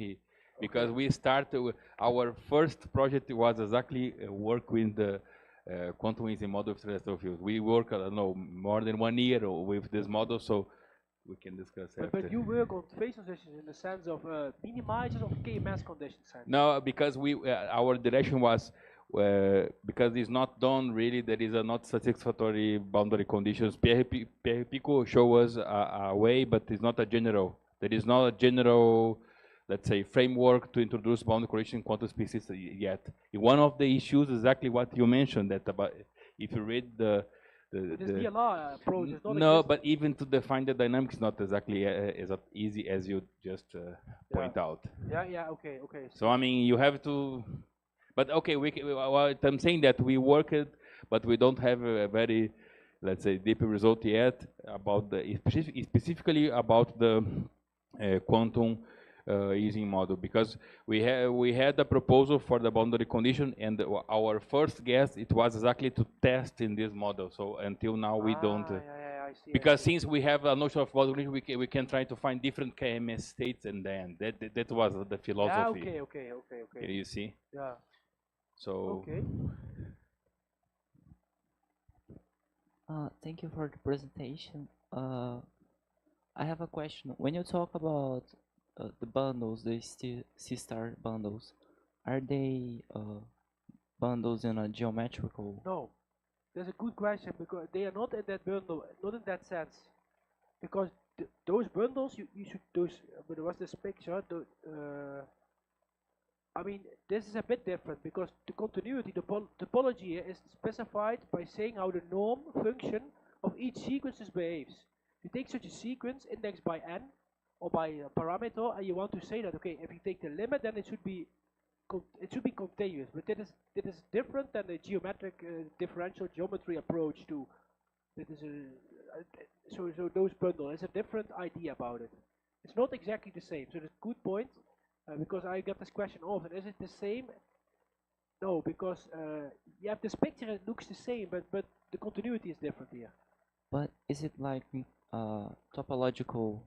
Because we started our first project was exactly work with the quantum Ising model of terrestrial fields. We work, I don't know, more than 1 year with this model, so we can discuss after. But you work on phase transitions in the sense of minimizers of KMS conditions. No, because our direction was because it's not done really. There is a not satisfactory boundary conditions. Pierre Pico show us a way, but it's not a general. There is not a general, let's say, framework to introduce boundary condition in quantum species yet. One of the issues is exactly what you mentioned, that about if you read the DLR approach is not no, but even to define the dynamics is not exactly as easy as you just point out. Yeah, okay. So I mean, you have to, but okay, I'm saying that we work it, but we don't have a very, let's say, deep result yet about specifically about the quantum Ising model, because we had a proposal for the boundary condition, and our first guess it was exactly to test in this model. So until now we don't, I see, because since we have a notion of boundary, we can try to find different KMS states, and then that was the philosophy. Yeah, okay. You see. Yeah. So. Okay. Thank you for the presentation. I have a question. When you talk about the bundles, the C-star bundles, are they bundles in a geometrical? No, that's a good question because they are not in that bundle, not in that sense. Because those bundles, you should but there was this picture. I mean, this is a bit different because the continuity, the topology is specified by saying how the norm function of each sequence behaves. You take such a sequence indexed by n or by a parameter, and you want to say that okay, if you take the limit, then it should be continuous. But that is different than the geometric differential geometry approach to. That is so those bundle is a different idea about it. It's not exactly the same. So that's a good point. Because I get this question often, is it the same? No, because you have this picture, it looks the same, but the continuity is different here. But is it like topological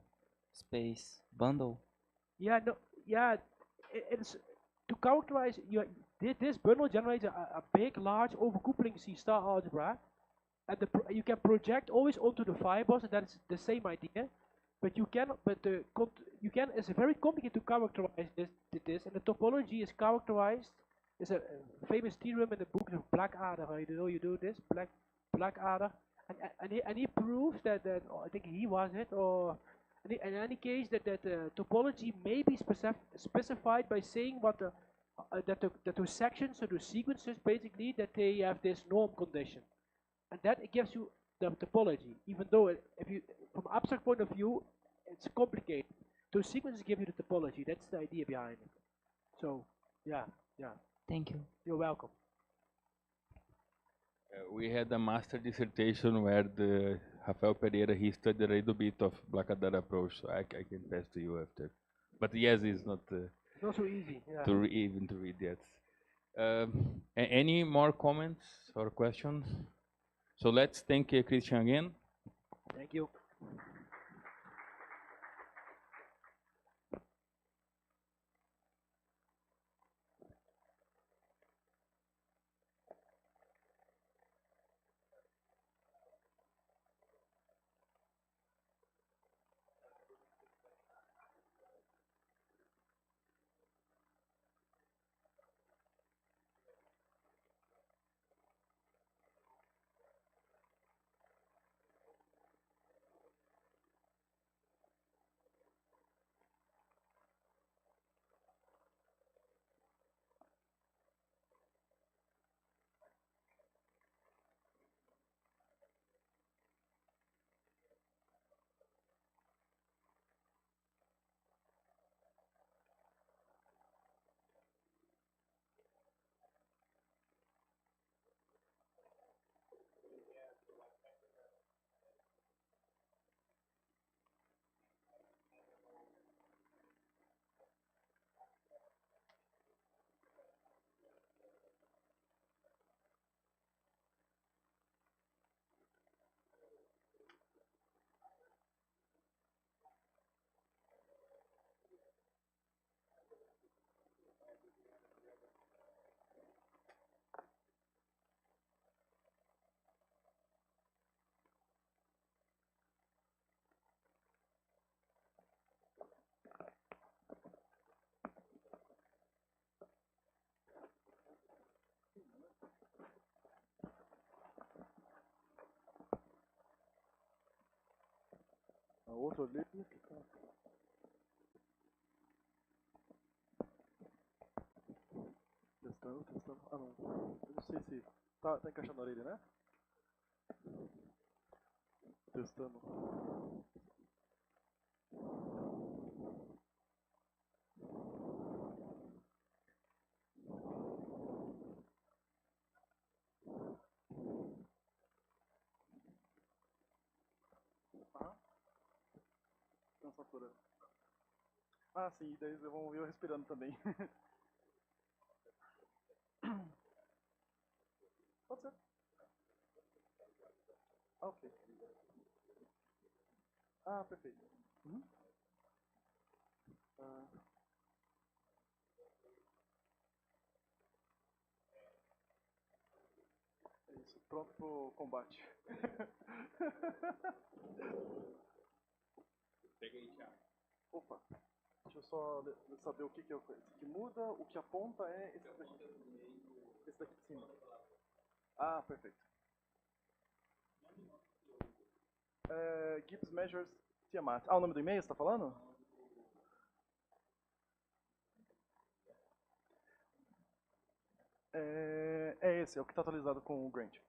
space bundle? Yeah, no, yeah, it's to characterize this bundle generates a big, large overcoupling C-star algebra, and you can project always onto the fibers, and that's the same idea. But you can, it's very complicated to characterize this, and the topology is characterized. There's a famous theorem in the book of Blackadder. You do this, Blackadder, and he proves that I think he was it, or in any case that topology may be specified by saying what that those sections or those sequences basically that they have this norm condition, and that it gives you the topology, even though if you from abstract point of view it's complicated. Those sequences give you the topology. That's the idea behind it. So yeah. Thank you. You're welcome. We had a master dissertation where the Rafael Pereira, he studied a little bit of Blackadder approach, so I can pass to you after. But yes, it's not not so easy even to read yet. Any more comments or questions? So let's thank Christian again. Thank you. Outro ali. Testando. Ah, não. Eu não sei se. Tá encaixando a orelha, né? Testando. Transatura. Ah, sim, daí vão ver eu respirando também. Pode ser. Ah, ok. Ah, perfeito. Uhum. É isso. Pronto pro combate. Opa, deixa eu só saber o que é o que muda. O que aponta é esse daqui. Esse daqui de cima. Ah, perfeito. Gibbs Measures Tiamat. Ah, o nome do e-mail você está falando? É esse, é o que está atualizado com o Grant.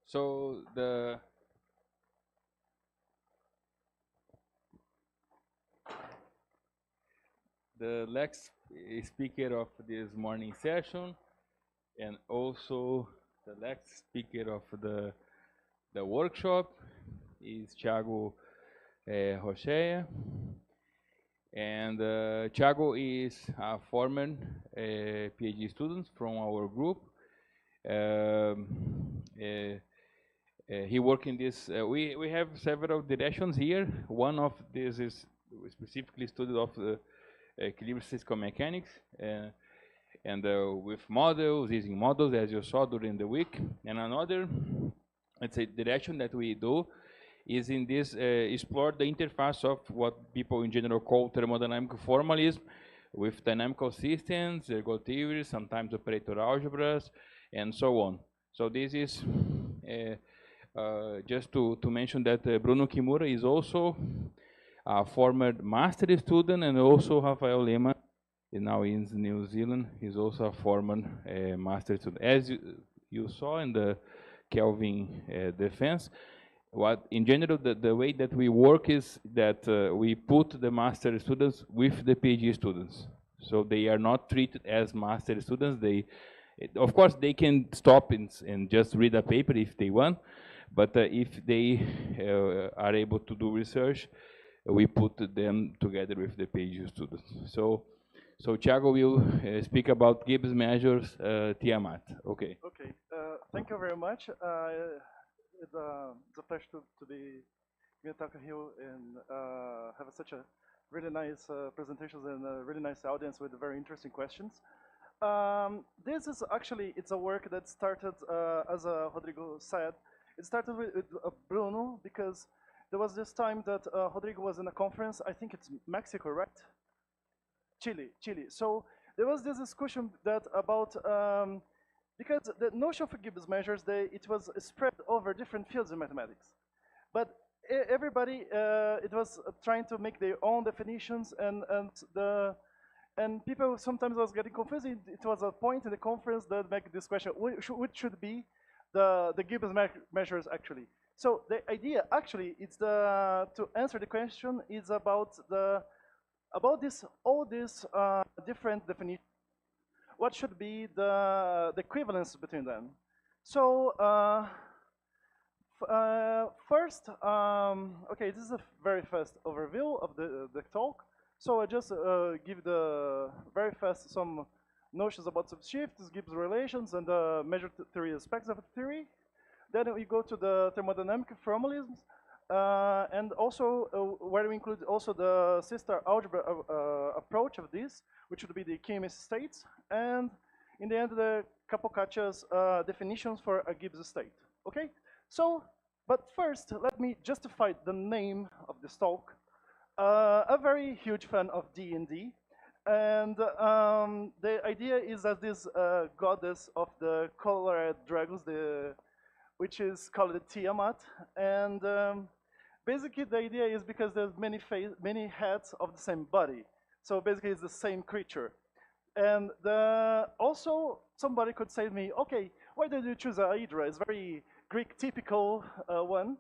So the next speaker of this morning session, and also the next speaker of the workshop, is Thiago Rocheia. And Thiago is a former PhD student from our group. He worked in this. We have several directions here. One of these is specifically study of the equilibrium statistical mechanics, and with models, using models as you saw during the week. And another, let's say, direction that we do is in this explore the interface of what people in general call thermodynamic formalism with dynamical systems, ergo theories, sometimes operator algebras, and so on. So this is just to mention that Bruno Kimura is also a former master student, and also Rafael Lema, now in New Zealand, is also a former master student. As you saw in the Kelvin defense, what in general the way that we work is that we put the master students with the PhD students, so they are not treated as master students. They, of course, they can stop and just read a paper if they want, but if they are able to do research, we put them together with the PhD students. So Thiago will speak about Gibbs measures Tiamat. Okay. Okay. Thank you very much. It's a pleasure to be here and have such a really nice presentations and a really nice audience with very interesting questions. This is actually, it's a work that started, as Rodrigo said, it started with Bruno, because there was this time that Rodrigo was in a conference, I think it's Mexico, right? Chile. So there was this discussion that about, because the notion of Gibbs measures, it was spread over different fields in mathematics. But everybody, it was trying to make their own definitions, and people sometimes was getting confused. It was a point in the conference that make this question, which should be the Gibbs measures actually. So the idea actually is to answer the question is about all these different definitions. What should be the equivalence between them? So first, okay, this is a very fast overview of the talk. So I just give the very fast some notions about subshifts, Gibbs relations, and the measure theory aspects of the theory. Then we go to the thermodynamic formalisms. and also where we include also the C-star algebra approach of this, which would be the KMS states, and in the end, the Capocaccia's definitions for a Gibbs state. Okay, so, but first, let me justify the name of this talk. A very huge fan of D&D, and the idea is that this goddess of the colored dragons, which is called the Tiamat, and basically the idea is because there's many heads of the same body, so basically it's the same creature. And also somebody could say to me, okay, why did you choose a Hydra? It's very Greek typical one.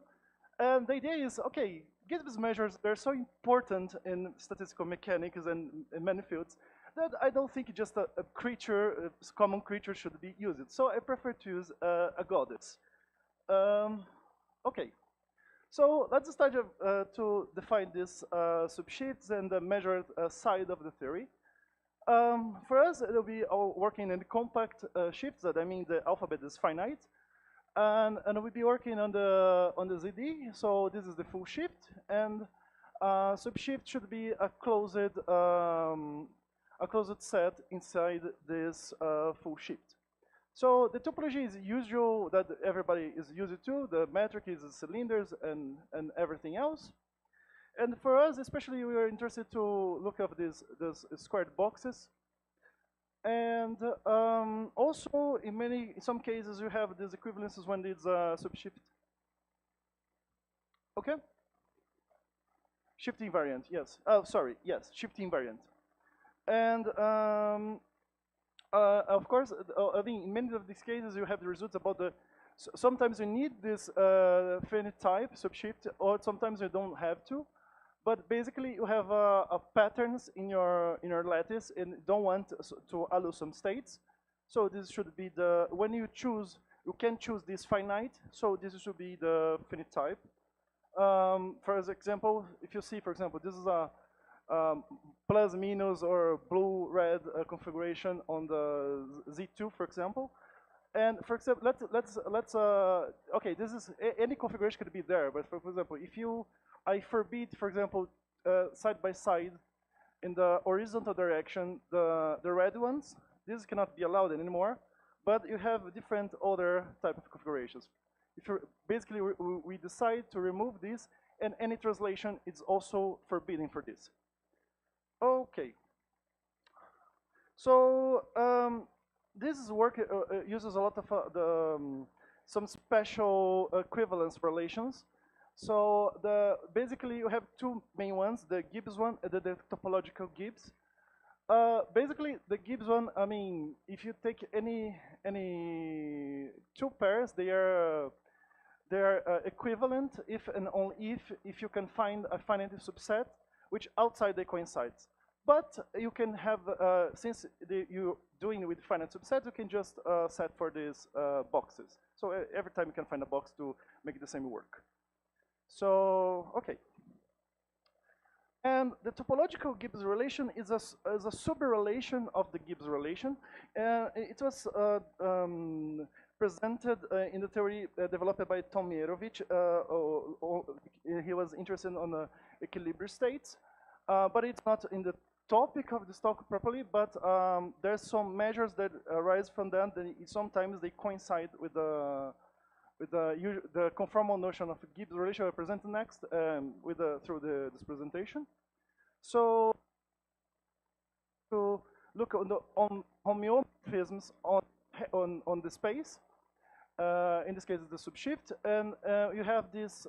And the idea is, okay, Gibbs measures, they're so important in statistical mechanics and in many fields that I don't think just a creature, a common creature should be used. So I prefer to use a goddess. Okay, so let's start to define these subshifts and the measured side of the theory. For us, it'll be working in the compact shifts, that I mean the alphabet is finite. And we'll be working on the ZD, so this is the full shift, and subshift should be a closed set inside this full shift. So the topology is usual that everybody is used to. The metric is the cylinders and everything else. And for us, especially, we were interested to look at these squared boxes. And also, in some cases, you have these equivalences when it's a subshift. Okay? Shifting variant, yes. Oh, sorry, yes, shifting variant. And of course, I think in many of these cases, you have the results about the. Sometimes you need this finite type subshift, or sometimes you don't have to. But basically, you have patterns in your lattice and don't want to allow some states. So this should be when you choose, you can choose this finite. So this should be the finite type. For example, if you see, for example, this is a plus, minus, or blue, red configuration on the Z2, for example. And for example, let's okay, this is any configuration could be there. But for example, if I forbid, for example, side by side in the horizontal direction, the red ones, this cannot be allowed anymore, but you have different other type of configurations. Basically, we decide to remove this, and any translation is also forbidden for this. Okay. So this work uses a lot of some special equivalence relations. So basically, you have two main ones: the Gibbs one and the topological Gibbs. Basically, the Gibbs one, I mean, if you take any two pairs, they are equivalent if and only if you can find a finite subset which outside they coincide. But you can have, since you're doing with finite subsets, you can just set for these boxes. So every time you can find a box to make the same work. So, okay. And the topological Gibbs relation is a sub-relation of the Gibbs relation. It was presented in the theory developed by Tom Mierovich. He was interested on the equilibrium states, but it's not in the topic of this talk properly, but there's some measures that arise from that, and sometimes they coincide with the conformal notion of Gibbs relation I present next through this presentation. So to look on homeomorphisms on the space, in this case it's the subshift, and you have this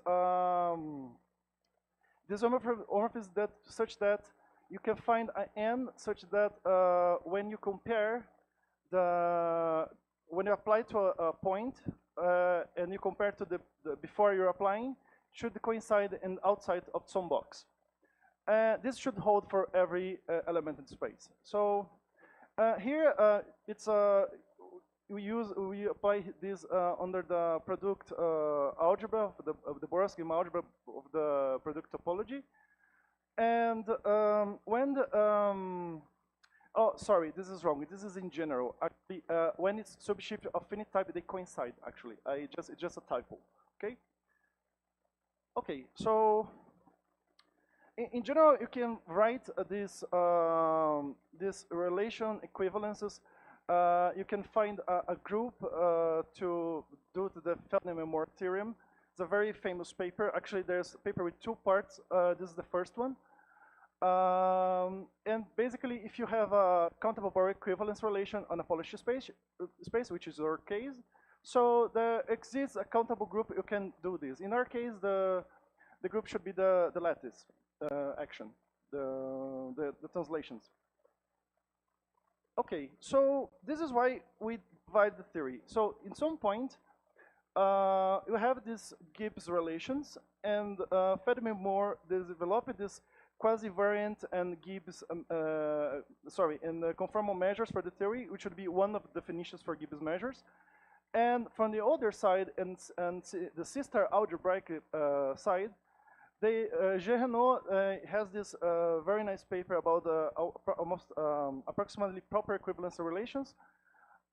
homomorphism that such that you can find an n such that when you compare when you apply to a point and you compare to the before you're applying, should coincide in outside of some box. This should hold for every element in space. So here it's we apply this under the product algebra of the Borel schema algebra of the product topology. And when oh, sorry, this is wrong. This is in general. Actually, when it's subshift of finite type, they coincide. Actually, it's just a typo. Okay. Okay, so in general, you can write this relation equivalences. You can find a group to do the Feldman-Moore theorem. It's a very famous paper. Actually, there's a paper with 2 parts. This is the first one. And basically, if you have a countable Borel equivalence relation on a Polish space, which is our case, so there exists a countable group. You can do this. In our case, the group should be the lattice action, the translations. Okay, so this is why we divide the theory. So in some point, you have these Gibbs relations, and Feldman-Moore developed this quasi-variant and Gibbs, and conformal measures for the theory, which would be one of the definitions for Gibbs measures. And from the other side, and the sister algebraic side, Jean Renaud has this very nice paper about almost approximately proper equivalence relations.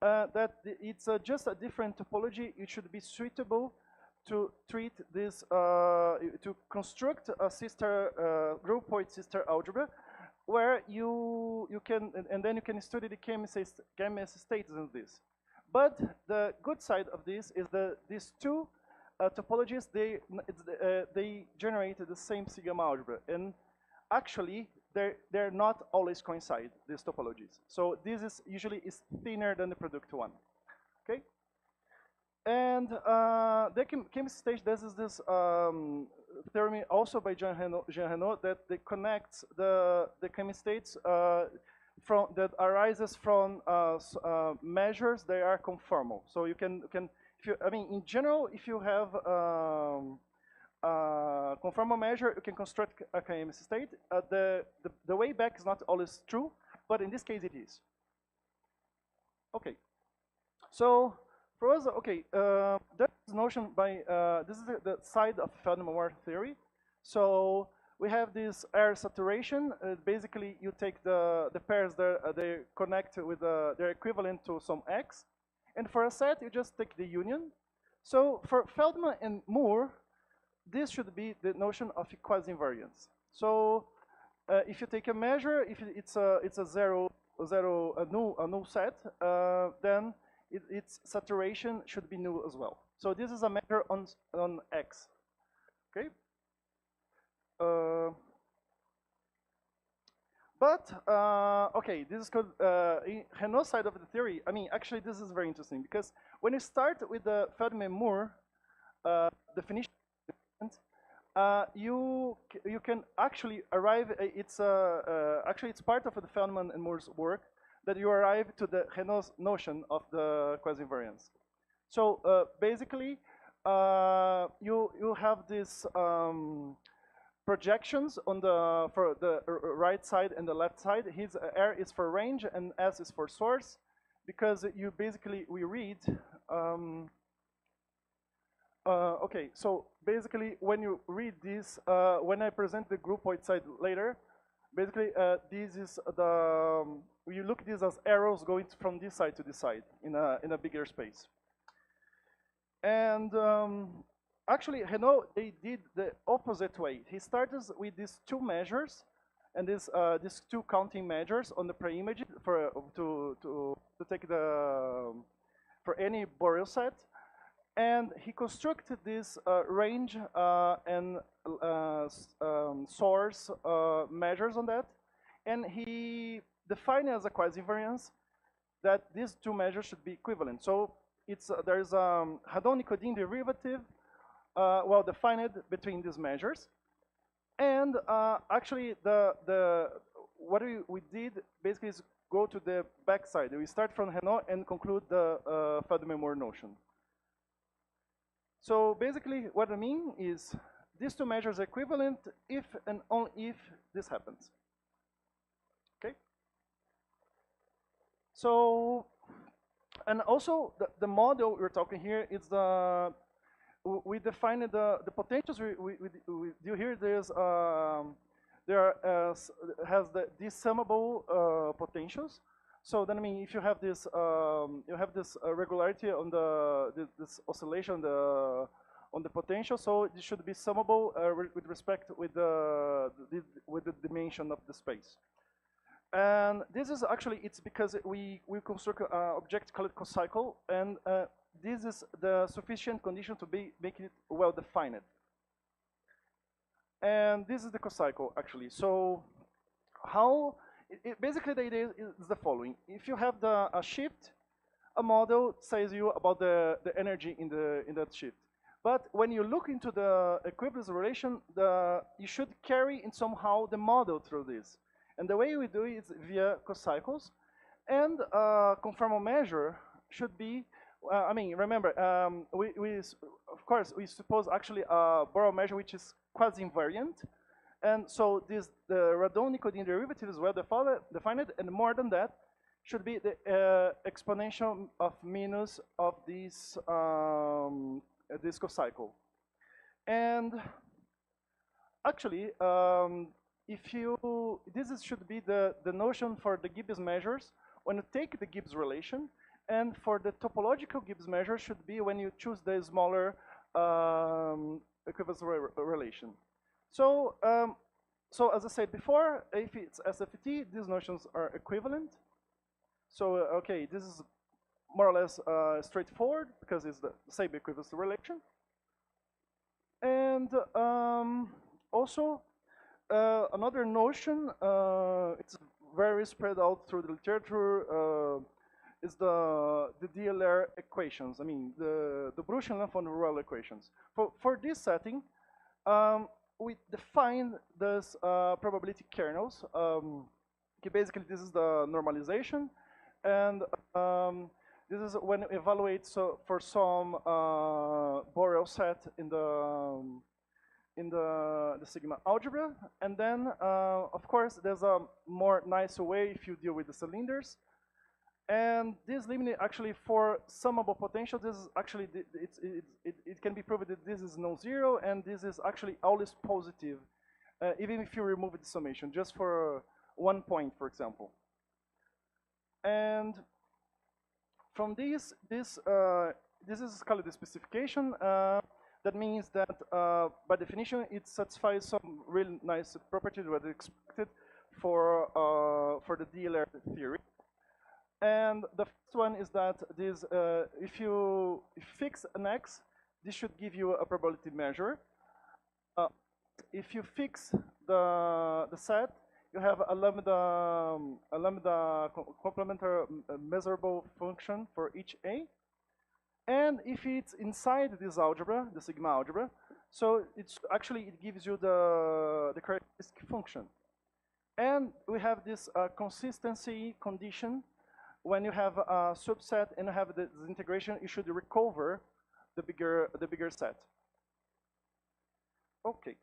That it's just a different topology. It should be suitable to treat this, to construct a sister groupoid sister algebra, where you can, and then you can study the Gamma states in this. But the good side of this is that these 2 topologies, they generate the same sigma algebra, and actually they're not always coincide, these topologies. So this is usually thinner than the product one. Okay, and the chemistry stage, this is this theorem also by Jean Renaud that they connects the chemistry states from that arises from measures. They are conformal. So you can if you, I mean, in general, if you have conformal measure, you can construct a chemistry state. The way back is not always true, but in this case it is. Okay, so for us, okay, there's notion by this is the side of Feldman-Moore theory. So we have this air saturation. Basically, you take the pairs that they connect with they're equivalent to some x, and for a set you just take the union. So for Feldman and Moore, this should be the notion of quasi-invariance. So if you take a measure, if it's a null set, then its saturation should be null as well. So this is a measure on X. Okay. Okay, this is called in Renaud's side of the theory. I mean, actually, this is very interesting because when you start with the Feldman-Moore definition, you can actually arrive. Actually it's part of the Feldman and Moore's work that you arrive to the Renaud's notion of the quasi-invariance. So basically, you have this projections on for the right side and the left side. His R is for range and S is for source, because you basically we read. Okay, so basically when you read this, when I present the groupoid side later, basically this is the you look this as arrows going from this side to this side in a bigger space. And actually, Renaud, they did the opposite way. He started with these 2 measures and these 2 counting measures on the pre-image for to take the for any Borel set. And he constructed this range and source measures on that, and he defined it as a quasi-invariance that these 2 measures should be equivalent. So it's there's a Hadon-Nikodym derivative well defined between these measures, and actually what we did basically is go to the back side. We start from Renaud and conclude the Feldman-Moore notion. So basically what I mean is these 2 measures are equivalent if and only if this happens. Okay? So, and also the model we're talking here is we defined the potentials we do here. There has these summable potentials. So then, I mean, if you have this regularity on this oscillation on on the potential, so it should be summable with respect with the dimension of the space. And this is actually, it's because we construct an object called cocycle, and this is the sufficient condition to make it well defined. And this is the cocycle actually. So how, basically the idea is the following. If you have a shift, a model says you about the energy in that shift. But when you look into the equivalence relation, you should carry in somehow the model through this. And the way we do it is via cocycles. And conformal measure should be, I mean, remember, of course, we suppose actually a Borel measure which is quasi-invariant. And so the Radon-Nikodym derivative is well defined, and more than that, should be the exponential of minus of this cocycle. And actually, this should be the notion for the Gibbs measures when you take the Gibbs relation, and for the topological Gibbs measure should be when you choose the smaller equivalence relation. So, so as I said before, if it's SFT, these notions are equivalent. So, okay, this is more or less straightforward because it's the same equivalence relation. And also, another notion, it's very spread out through the literature, is the DLR equations. I mean, the Bruch-Lens von Ruel equations. For this setting, we define this probability kernels. Basically, this is the normalization. And this is when we evaluate for some Borel set in the sigma algebra. And then, of course, there's a more nicer way if you deal with the cylinders. And this limit actually for summable potential, this is actually, it can be proven that this is non-zero, and this is actually always positive, even if you remove the summation, just for 1 point, for example. And from this is called the specification. That means that by definition it satisfies some really nice properties that are expected for the DLR theory. And the first one is that this, if you fix an x, this should give you a probability measure. If you fix the set, you have a lambda complementary measurable function for each a. And if it's inside this algebra, the sigma algebra, so it gives you the characteristic function. And we have this consistency condition. When you have a subset and you have this integration, you should recover the bigger set. Okay.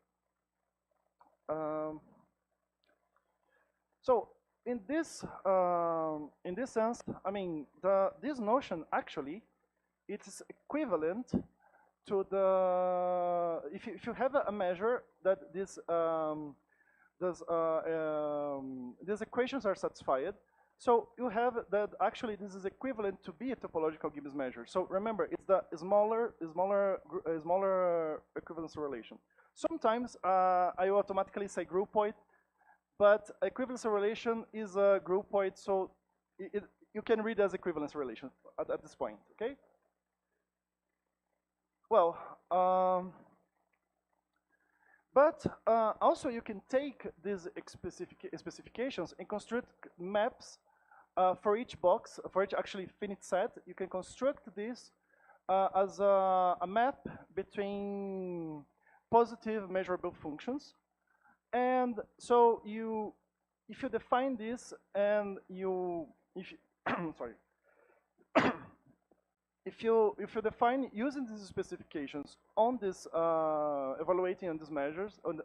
So in this sense, I mean, this notion actually, it is equivalent to the, if you have a measure that these equations are satisfied, so you have that actually this is equivalent to be a topological Gibbs measure. So remember, it's the smaller equivalence relation. Sometimes I automatically say groupoid, but equivalence relation is a groupoid, so you can read as equivalence relation at this point, okay? Well, but also you can take these specifications and construct maps for each box, for each actually finite set. You can construct this as a map between positive measurable functions. And so if you define this and sorry. If you define using these specifications on this evaluating on these measures, on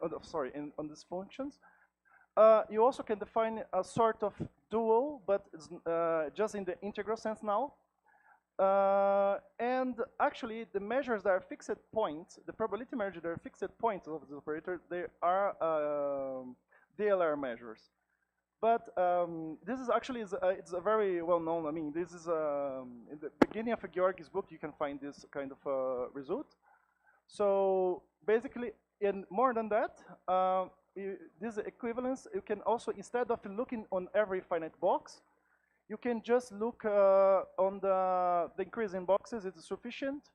these functions, you also can define a sort of dual, but it's, just in the integral sense now. And actually, the measures that are fixed points, the probability measures that are fixed points of the operator, they are DLR measures. But this is actually, it's a very well known, I mean, this is, in the beginning of Georg's book, you can find this kind of result. So basically, and more than that, this equivalence, you can also, instead of looking on every finite box, you can just look on the increase in boxes. It's sufficient,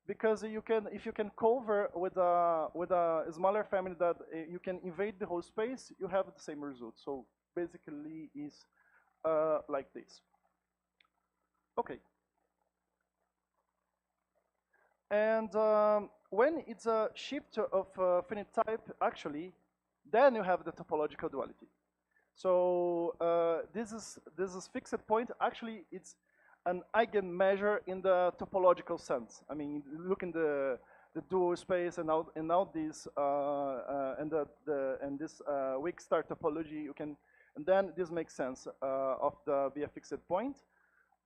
because you can, if you can cover with a smaller family that you can invade the whole space, you have the same result. So basically, is like this. Okay. And when it's a shift of finite type, actually, then you have the topological duality. So this is fixed point. Actually, it's an eigenmeasure in the topological sense. I mean, look in the dual space and now this and this weak star topology. You can, and then this makes sense of be a fixed point.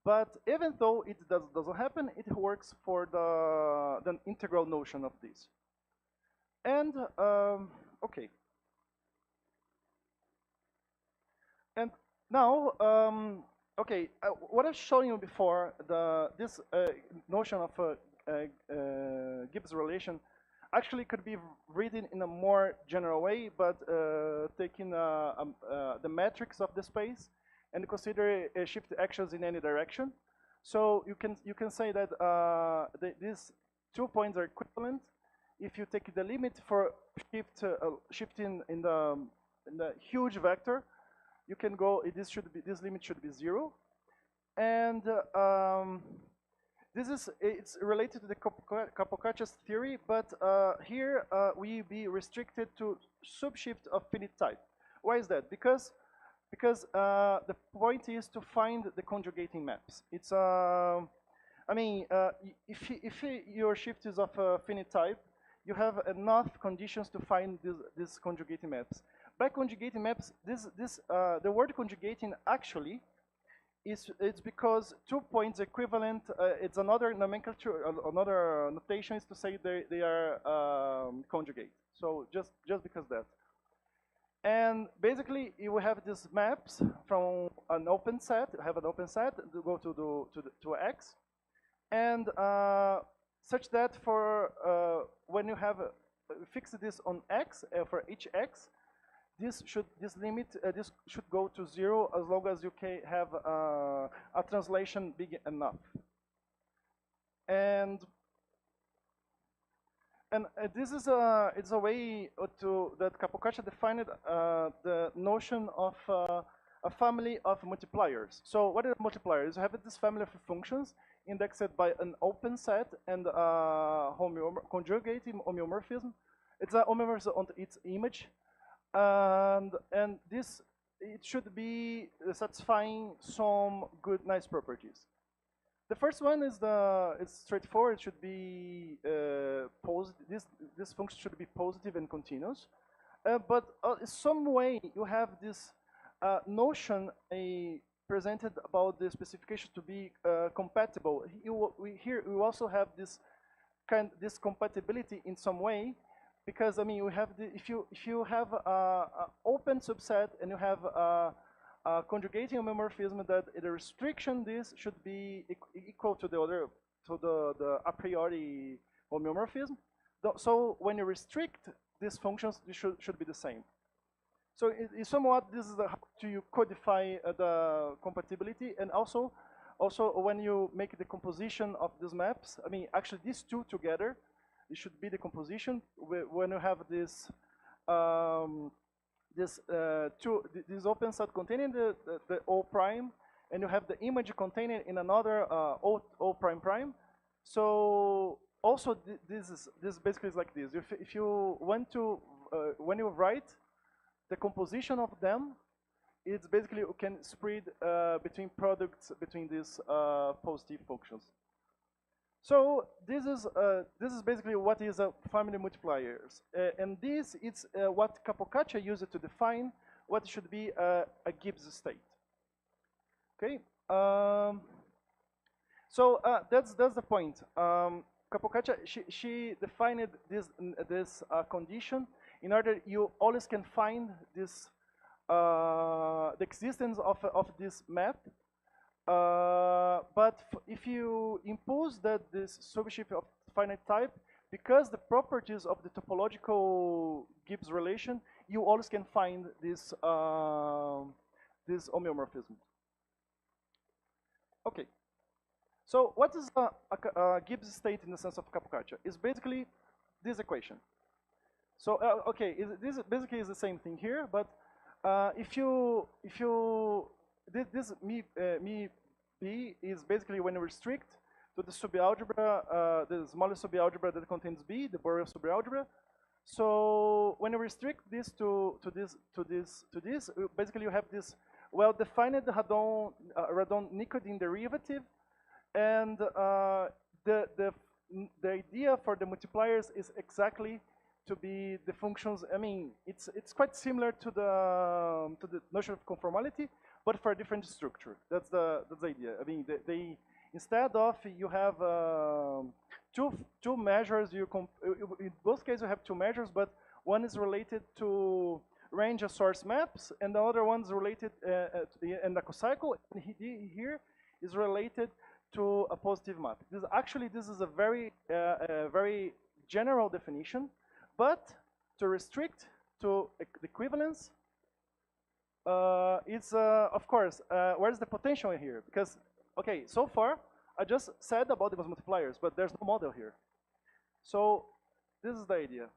But even though it doesn't happen, it works for the integral notion of this. And okay. And now, okay, what I've shown you before, this notion of Gibbs relation actually could be written in a more general way, but taking the metrics of the space and consider shift actions in any direction. So you can say that these 2 points are equivalent if you take the limit for shifting in the huge vector. You can go. This limit should be 0, and it's related to the Capocaccia's theory, but here we be restricted to subshift of finite type. Why is that? Because the point is to find the conjugating maps. It's I mean, if your shift is of finite type, you have enough conditions to find these conjugating maps. By conjugating maps, the word conjugating actually it's because 2 points equivalent. It's another nomenclature, another notation is to say they are conjugate. So just because that. And basically, you have these maps from an open set. You have an open set to go to X, and such that for when you have fix this on X for each X, this should go to 0 as long as you can have a translation big enough. And this is it's a way that Capocaccia defined the notion of a family of multipliers. So what are multipliers? You have this family of functions indexed by an open set and conjugating homeomorphism. It's a homeomorphism on its image, and this it should be satisfying some good nice properties. The first one is it's straightforward. It should be positive. This function should be positive and continuous. But in some way, you have this notion presented about the specification to be compatible. Here we also have this compatibility in some way, because I mean we have if you have an open subset and you have conjugating homeomorphism, that the restriction this should be equal to the a priori homeomorphism. So when you restrict these functions, this should be the same. So it's somewhat this is how you codify the compatibility, and also when you make the composition of these maps. I mean, actually these two together, it should be the composition when you have this. This open set containing the O prime, and you have the image containing in another O prime prime. So also this basically is like this. If you want to when you write the composition of them, it's basically you can spread between products between these positive functions. So this is basically what is a family multipliers, and this is what Capocaccia used to define what should be a Gibbs state. Okay, so that's the point. Capocaccia she defined this condition in order you always can find this the existence of this map. But if you impose that this subshift of finite type, because the properties of the topological Gibbs relation, you always can find this homeomorphism. Okay. So what is a Gibbs state in the sense of Capocaccia? It's basically this equation. So okay, this basically is the same thing here, but if you this me B is basically when you restrict to the subalgebra, the smallest subalgebra that contains B, the Borel subalgebra. So when you restrict this to this, basically you have this well-defined Radon-Nikodym derivative, and the idea for the multipliers is exactly to be the functions. I mean, it's quite similar to the notion of conformality, but for a different structure. That's the idea. I mean, they instead of you have two measures, in both cases you have two measures, but one is related to range of source maps, and the other one is related and the cocycle. And here is related to a positive map. This is a very general definition, but to restrict to the equivalence, it's of course where's the potential in here? Because okay, so far I just said about the multipliers, but there's no model here. So this is the idea.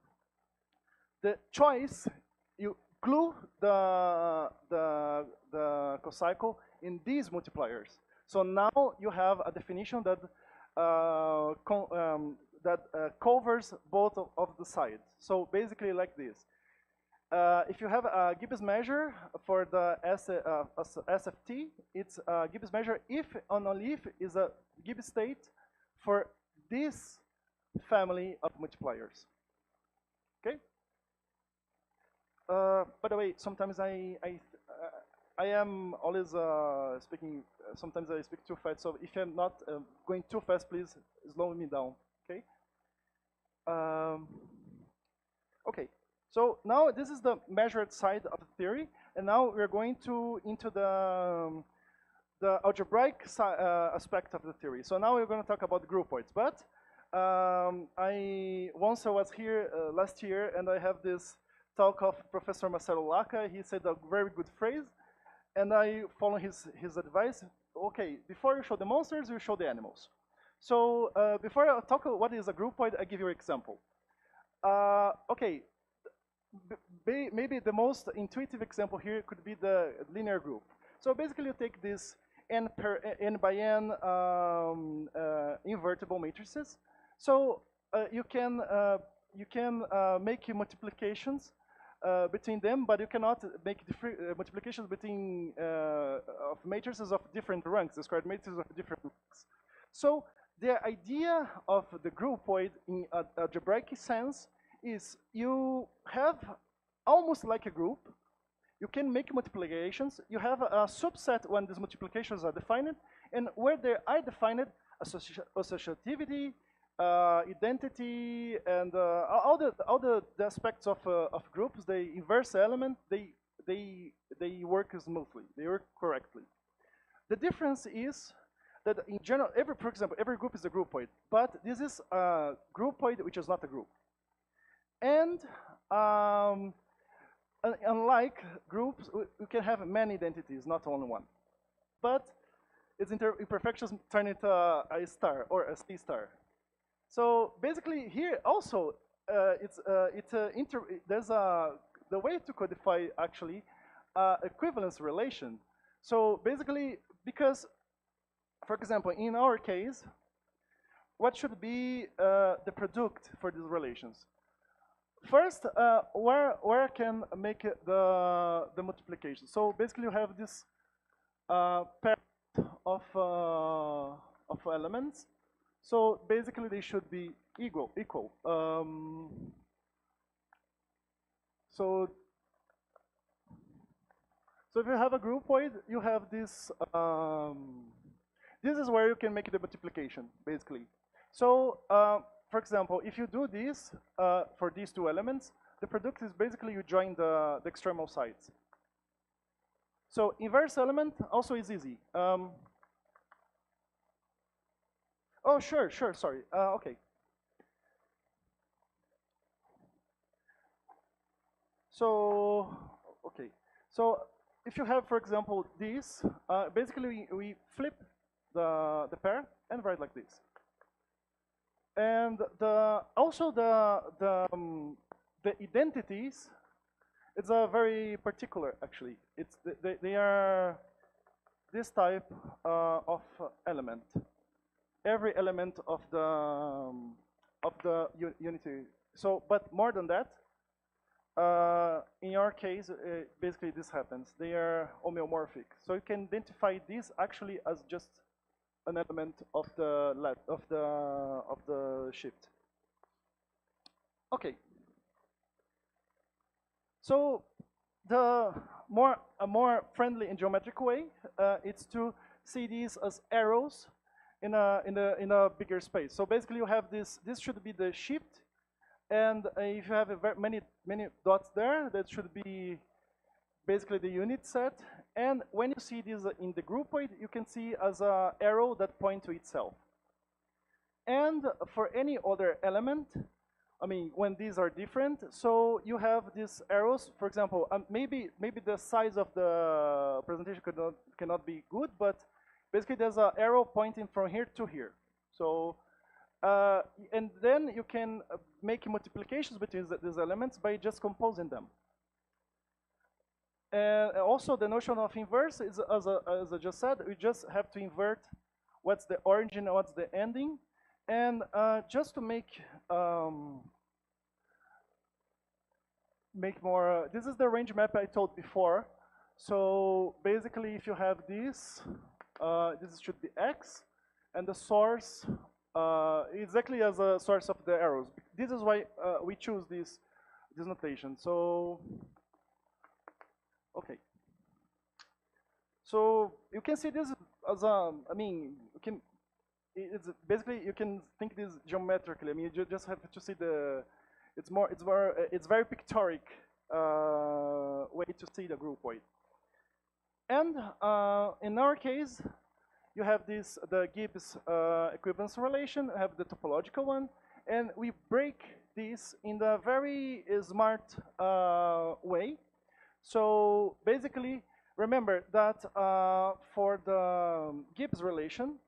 The choice, you glue the cocycle in these multipliers. So now you have a definition that covers both of the sides. So basically like this. If you have a Gibbs measure for the SFT, it's a Gibbs measure if and only if is a Gibbs state for this family of multipliers. Okay. By the way, sometimes I am always speaking. Sometimes I speak too fast. So if I'm not going too fast, please slow me down. Okay. Okay. So now this is the measured side of the theory, and now we're going into the algebraic aspect of the theory. So now we're going to talk about groupoids. But I was here last year, and I have this talk of Professor Marcelo Laca. He said a very good phrase, and I follow his advice. Okay, before you show the monsters, you show the animals. So before I talk about what is a groupoid, I give you an example. Okay. Maybe the most intuitive example here could be the linear group. So basically you take this n by n invertible matrices. So you can make multiplications between them, but you cannot make multiplications between of matrices of different ranks, the squared matrices of different ranks. So the idea of the groupoid in algebraic sense is you have almost like a group. You can make multiplications. You have a subset when these multiplications are defined, and where they are defined, associativity, identity, and all the aspects of groups. The inverse element, they work smoothly. They work correctly. The difference is that in general, for example, every group is a groupoid, but this is a groupoid which is not a group. And unlike groups, we can have many identities, not only one. But its imperfections turn into a star or a C star. So basically, here also there's the way to codify actually equivalence relation. So basically, because for example, in our case, what should be the product for these relations? First, where I can make the multiplication. So basically, you have this pair of elements. So basically, they should be equal. So if you have a groupoid, you have this. This is where you can make the multiplication, basically. So for example, if you do this for these two elements, the product is basically you join the extremal sides. So inverse element also is easy. Oh, sure, sorry. Okay. So, okay. So if you have, for example, this, basically we flip the pair and write like this. And also the identities, it's a very particular actually. It's they are this type of element. Every element of the unity. So, but more than that, in your case, basically this happens. They are homeomorphic. So you can identify this actually as just an element of the shift. Okay. So a more friendly and geometric way, it's to see these as arrows in a bigger space. So basically, you have this. This should be the shift, and if you have many dots there, that should be basically the unit set. And when you see this in the groupoid, you can see as an arrow that point to itself. And for any other element, I mean, when these are different, so you have these arrows. For example, maybe the size of the presentation cannot be good, but basically there's an arrow pointing from here to here. So, and then you can make multiplications between these elements by just composing them. Also, the notion of inverse is, as I just said, we just have to invert what's the origin and what's the ending. And just to make more, this is the range map I told before. So basically, if you have this, this should be X, and the source exactly as a source of the arrows. This is why we choose this notation. So, okay. So you can see this as a, I mean, you can. It's basically you can think this geometrically. I mean, you just have to see the. It's very pictorial way to see the groupoid. And in our case, you have the Gibbs equivalence relation. You have the topological one, and we break this in a very smart way. So basically, remember that for the Gibbs relation,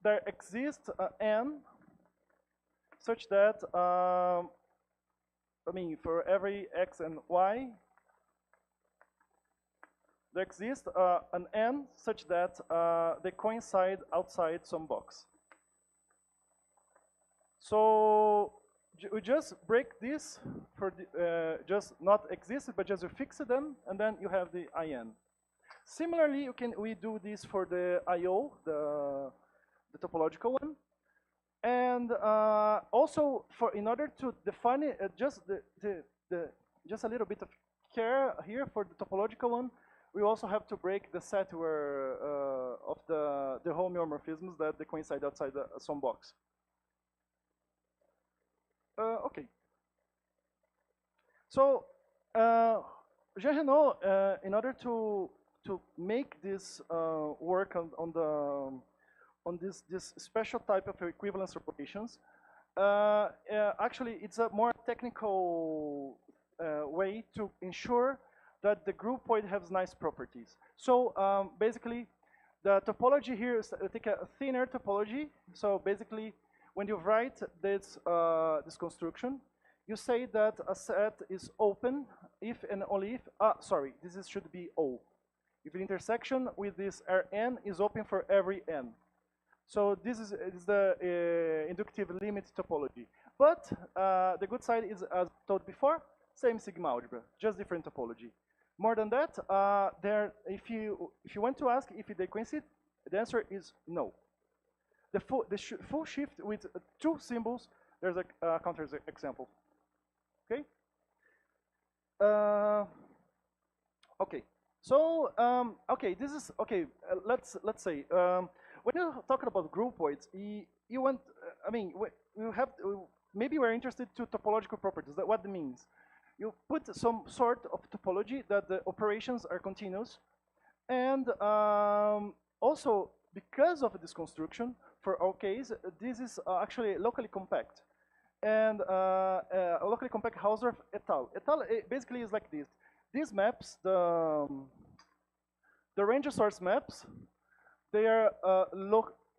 there exists n such that, I mean, for every x and y, there exists an n such that they coincide outside some box. So we just break this for the, just not exist, but just you fix them, and then you have the in. Similarly, we do this for the IO, the topological one, and also in order to define it, just just a little bit of care here for the topological one, we also have to break the set where of the homeomorphisms that they coincide outside some box. Okay. So Jean Renaud, in order to make this work on this special type of equivalence operations, actually it's a more technical way to ensure that the groupoid has nice properties. So basically, the topology here is take a thinner topology. So basically, when you write this this construction, you say that a set is open if and only if, sorry, should be O. If the intersection with this Rn is open for every n. So this is the inductive limit topology. But the good side is, as told before, same sigma algebra, just different topology. More than that, if you want to ask if they coincide, the answer is no. The full shift with two symbols, there's a counter example. Okay. Okay. So okay, this is okay. Let's say when you're talking about groupoids, you want. I mean, we have maybe we're interested to topological properties. What that means? You put some sort of topology that the operations are continuous, and also because of this construction, for our case, this is actually locally compact. and locally compact Hausdorff et al. Et al. Basically is like this. These maps, the range source maps, they are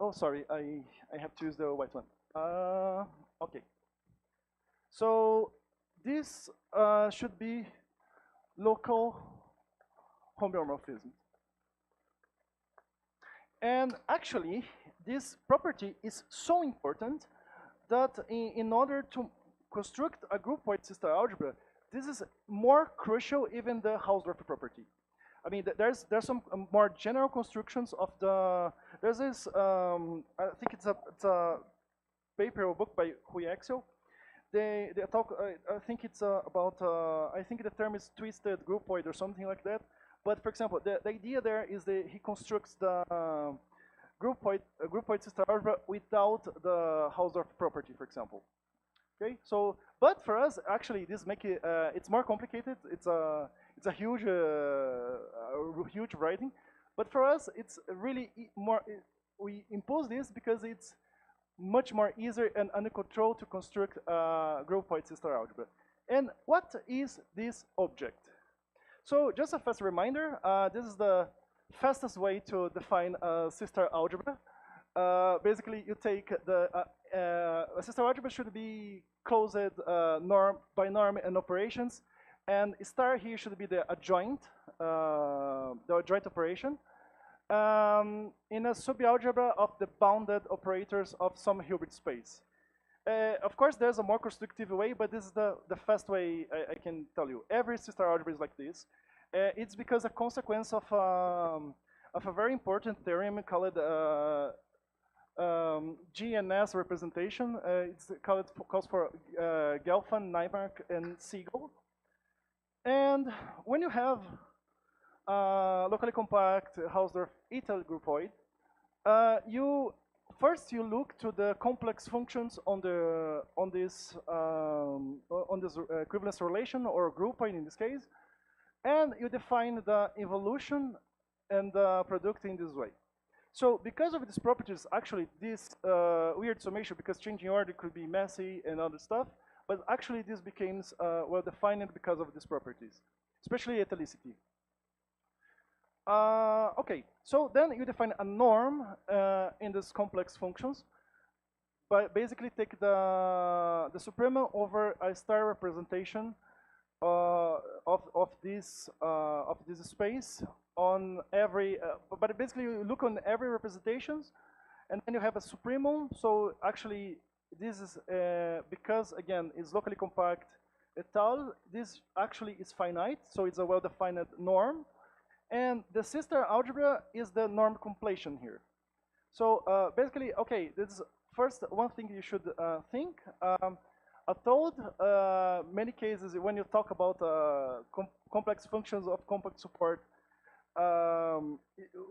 oh, sorry, I have to use the white one. Okay. So this should be local homeomorphism. And actually, this property is so important that in order to construct a groupoid system algebra, this is more crucial even the Hausdorff property. I mean, there's some more general constructions of the. There's this. I think it's a paper or book by Rui Axel. They talk. I think it's about. I think the term is twisted groupoid or something like that. But for example, the idea there is that he constructs the groupoid system algebra without the Hausdorff property, for example. Okay, so but for us, actually, this make it it's more complicated. It's a huge huge writing, but for us, it's really more. We impose this because it's much more easier and under control to construct groupoid system algebra. And what is this object? So just a fast reminder, this is the fastest way to define a system algebra. Basically, you take the a system algebra should be closed norm by norm and operations, and star here should be the adjoint operation in a subalgebra of the bounded operators of some Hilbert space. Of course, there's a more constructive way, but this is the fast way I can tell you. Every system algebra is like this. It's because a consequence of a very important theorem called GNS representation. It's calls for Gelfand, Naimark, and Siegel. And when you have locally compact Hausdorff et al. Groupoid, first you look to the complex functions on this equivalence relation or groupoid in this case, and you define the evolution and the product in this way. So because of these properties, actually this weird summation, because changing order could be messy and other stuff, but actually this becomes well defined because of these properties, especially etalicity. Okay, so then you define a norm in these complex functions, but basically take the supremum over a star representation of this space on every. But basically, you look on every representations, and then you have a supremum. So actually, this is because again it's locally compact et al. This actually is finite, so it's a well-defined norm. And the sister algebra is the norm completion here. So basically, okay, this is first one thing you should think. Although many cases when you talk about complex functions of compact support,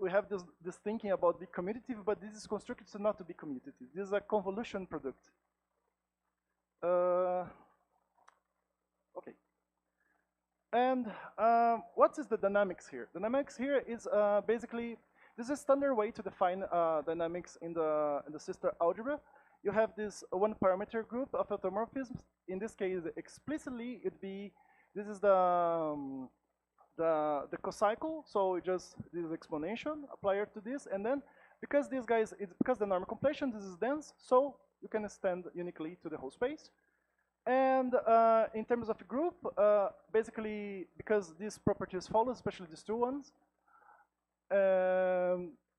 we have this thinking about the commutative, but this is constructed to not to be commutative. This is a convolution product. Okay. And what is the dynamics here? Dynamics here is basically, this is a standard way to define dynamics in the sister algebra. You have this one parameter group of automorphisms. In this case, explicitly, it'd be, this is the cocycle, so just this is exponential applied to this, and then because these guys, it's because the norm completion, this is dense, so you can extend uniquely to the whole space. And in terms of group, basically, because these properties follow, especially these two ones,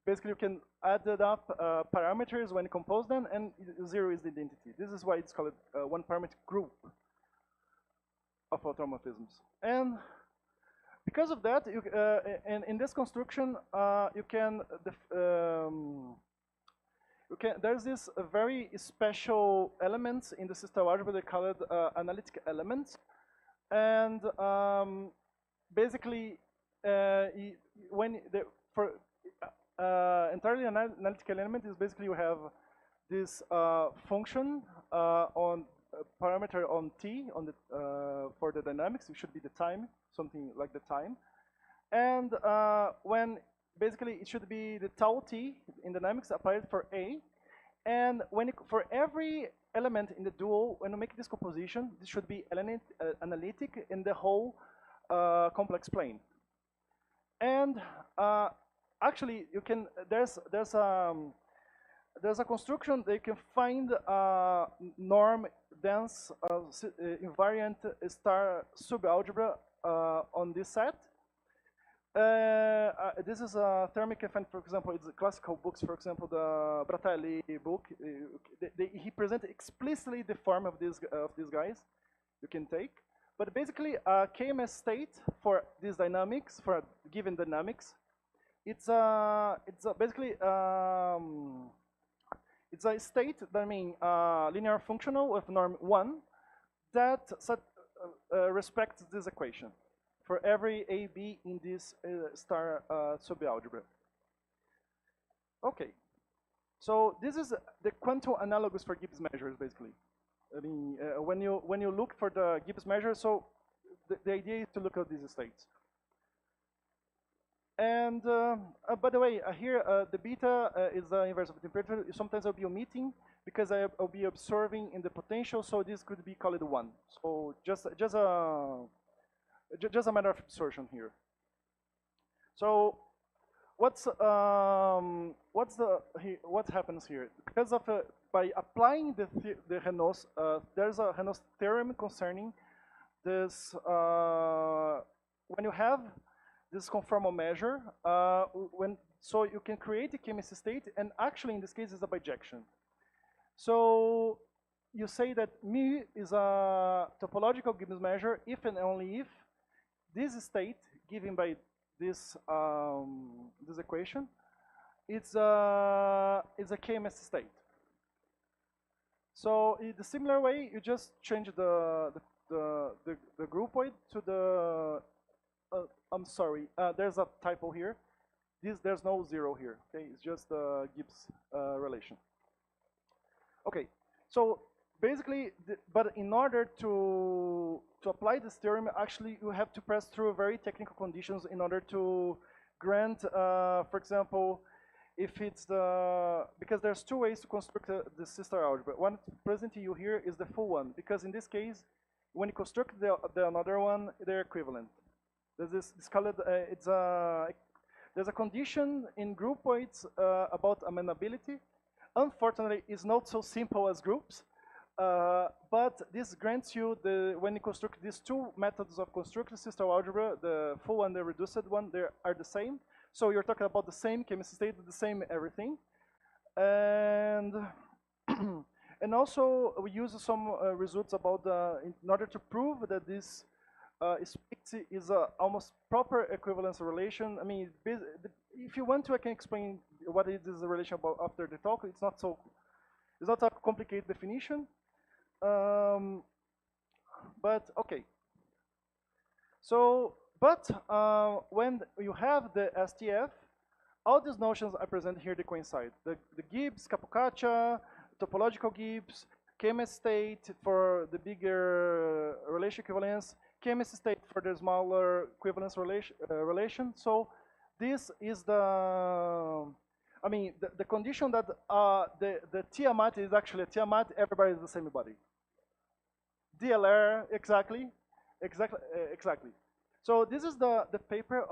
basically you can add it up parameters when you compose them, and 0 is the identity. This is why it's called one parameter group of automorphisms. And because of that, and in this construction, there's this very special elements in the system algebra. They call it analytic elements, and basically, for entirely analytical element is basically you have this function on parameter on t on the for the dynamics. It should be the time, something like the time, and when basically it should be the tau t in dynamics applied for a, and when for every element in the dual, when you make this composition, this should be analytic in the whole complex plane. And actually, you can there's a construction that you can find norm dense invariant star subalgebra on this set. This is a thermic effect, for example, it's classical books, for example, the Bratelli book. He presents explicitly the form of these guys you can take. But basically, a KMS state for these dynamics, for given dynamics, it's basically it's a state that means linear functional with norm 1 that respects this equation for every AB in this star subalgebra. Okay, so this is the quantum analogous for Gibbs measures, basically. I mean, when you look for the Gibbs measure, so the idea is to look at these states. And by the way, here the beta is the inverse of the temperature. Sometimes I'll be omitting because I'll be observing in the potential, so this could be called 1. So just a matter of absorption here. So what happens here? Because of by applying the Renault's, there's a Renault's theorem concerning this. When you have this conformal measure, so you can create a chemistry state, and actually in this case is a bijection. So you say that mu is a topological Gibbs measure if and only if this state given by this this equation is a KMS state. So in the similar way, you just change the groupoid to the. I'm sorry, there's a typo here. There's no 0 here. Okay, it's just the Gibbs relation. Okay, so basically, but in order to apply this theorem, actually you have to pass through very technical conditions in order to grant, for example, if it's because there's 2 ways to construct the C-star algebra. One present to you here is the full one, because in this case, when you construct the another one, they're equivalent. There's this colored, there's a condition in groupoids about amenability. Unfortunately, it's not so simple as groups, but this grants you when you construct these 2 methods of constructing C-star algebra, the full and the reduced one, they are the same. So you're talking about the same chemistry state, the same everything, and and also we use some results about in order to prove that this is a almost proper equivalence relation. I mean, if you want to, I can explain what is this relation about after the talk. It's not a complicated definition, but okay. So, but when you have the STF, all these notions I present here, they coincide. The Gibbs, Capocaccia, topological Gibbs, KMS state for the bigger relation equivalence, KMS state for the smaller equivalence relation. So this is the condition that the Tiamat is actually a Tiamat, everybody is the same body. DLR, exactly. So this is the paper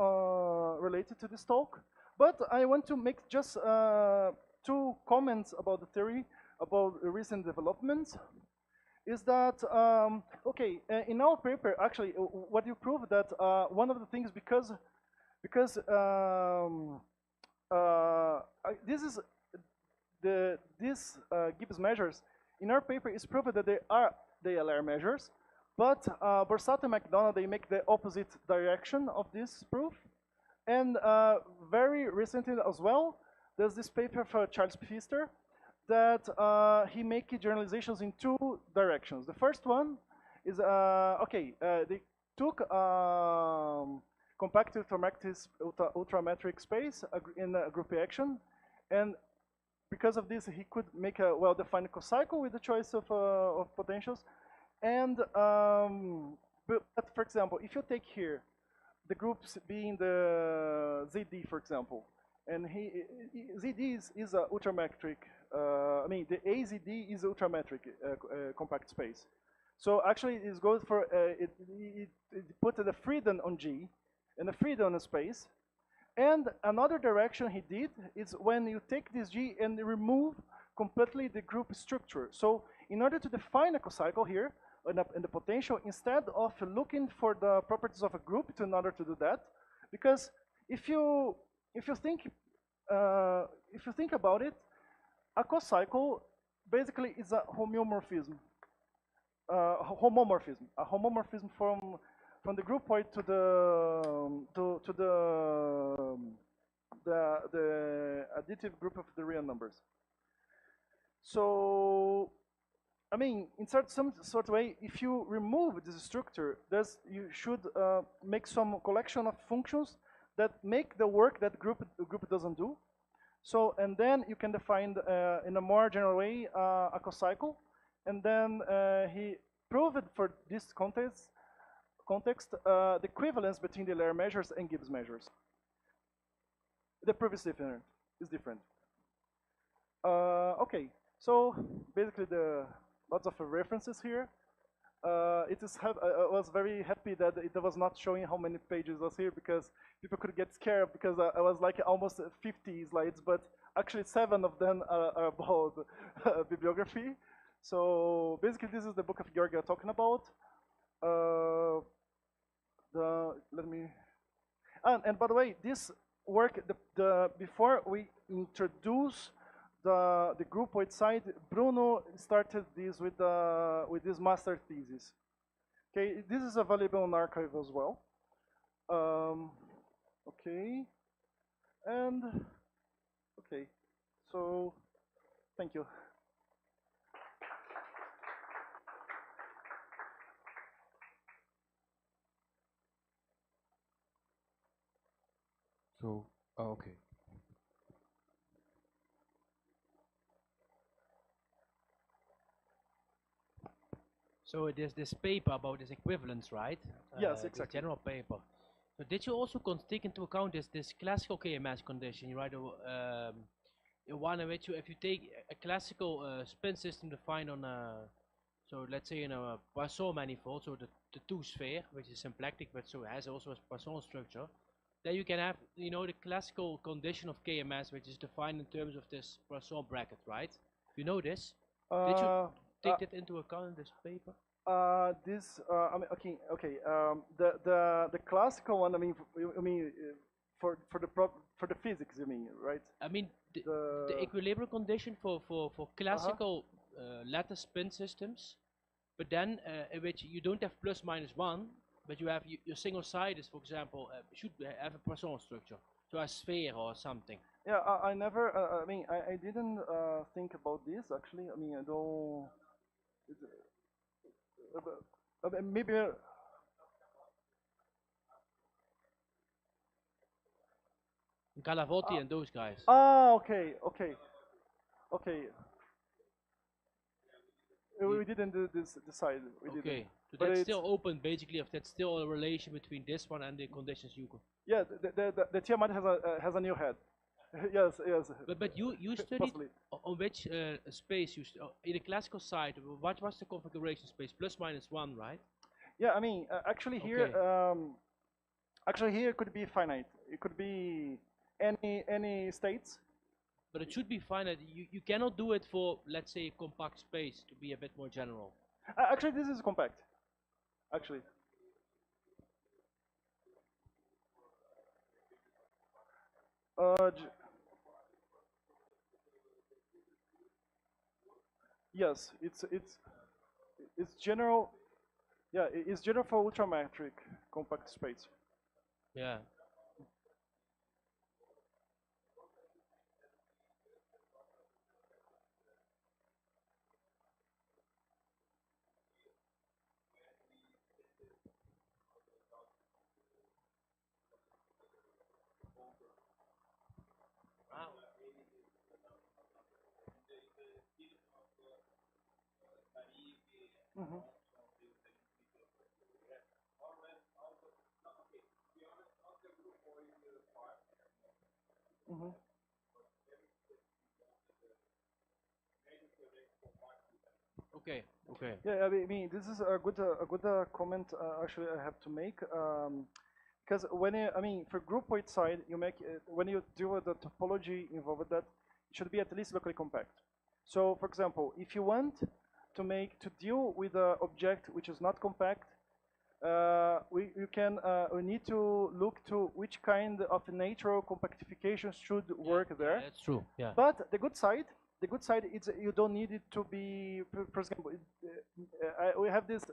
related to this talk. But I want to make just 2 comments about the theory, about recent developments. Is that, okay, in our paper, actually, what you prove that one of the things, because this is these Gibbs measures, in our paper is proven that they are DLR measures, but Borsato and McDonald, they make the opposite direction of this proof. And very recently as well, there's this paper for Charles Pfister that he make generalizations in 2 directions. The first one is, they took compacted ultrametric space in a group reaction, and because of this, he could make a well-defined cocycle with the choice of potentials. And but for example, if you take here the groups being the ZD, for example, and ZD is a ultrametric. I mean, the AZD is ultrametric compact space. So actually, it goes for it put the freedom on G and the freedom on space. And another direction he did is when you take this G and remove completely the group structure. So in order to define a cocycle here in the potential, instead of looking for the properties of a group in order to do that, because if you think about it, a cocycle basically is a homeomorphism. A homomorphism from the group point to the additive group of the real numbers. So, I mean, in some sort of way, if you remove this structure, you should make some collection of functions that make the work that the group doesn't do. So, and then you can define in a more general way a cocycle. And then he proved for this context the equivalence between the layer measures and Gibbs measures. The proof is different. Okay, so basically lots of references here. I was very happy that it was not showing how many pages was here because people could get scared because I was like almost 50 slides, but actually 7 of them are about bibliography. So basically, this is the book of Georgia talking about. And by the way, this work before we introduce the groupoid side, Bruno started this with this master thesis. Okay, this is available in archive as well. Okay, and okay, so thank you. So, okay. So there's this paper about this equivalence, right? Yes, exactly. This general paper. So did you also take into account this classical KMS condition, right? One in which if you take a classical spin system defined on so let's say in a Poisson manifold, so the two sphere, which is symplectic, but so it has also a Poisson structure. Then you can have, the classical condition of KMS, which is defined in terms of this Poisson bracket, right? You know this? Did you take that into account in this paper? I mean, okay. The classical one. I mean, for the physics, you mean, right? I mean, the equilibrium condition for classical lattice spin systems, but then in which you don't have plus minus one. But you have your single side is, for example, should have a Poisson structure, so a sphere or something. Yeah, I never. I mean, I didn't think about this actually. I mean, I don't. Maybe. Galavotti and those guys. Ah, okay. We didn't do this decide. We didn't. So that's still open, basically. If that's still a relation between this one and the conditions you could. Yeah, the Tiamat has a new head. Yes. But you studied possibly. On which space you in the classical side. What was the configuration space? Plus minus one, right? Yeah, I mean, actually here, it could be finite. It could be any states. But it should be finite. You cannot do it for, let's say, compact space, to be a bit more general. Actually, this is compact. Actually. Yes, it's general. Yeah, it's general for ultrametric compact space. Yeah. Mm-hmm. Mm-hmm. Okay. Okay. Yeah, I mean, this is a good comment actually I have to make. Because when I mean, for groupoid side, you make when you do the topology involved with that, it should be at least locally compact. So, for example, if you want to deal with an object which is not compact, we need to look to which kind of natural compactification should work there. That's true. Yeah. But the good side is you don't need it to be. For example, we have this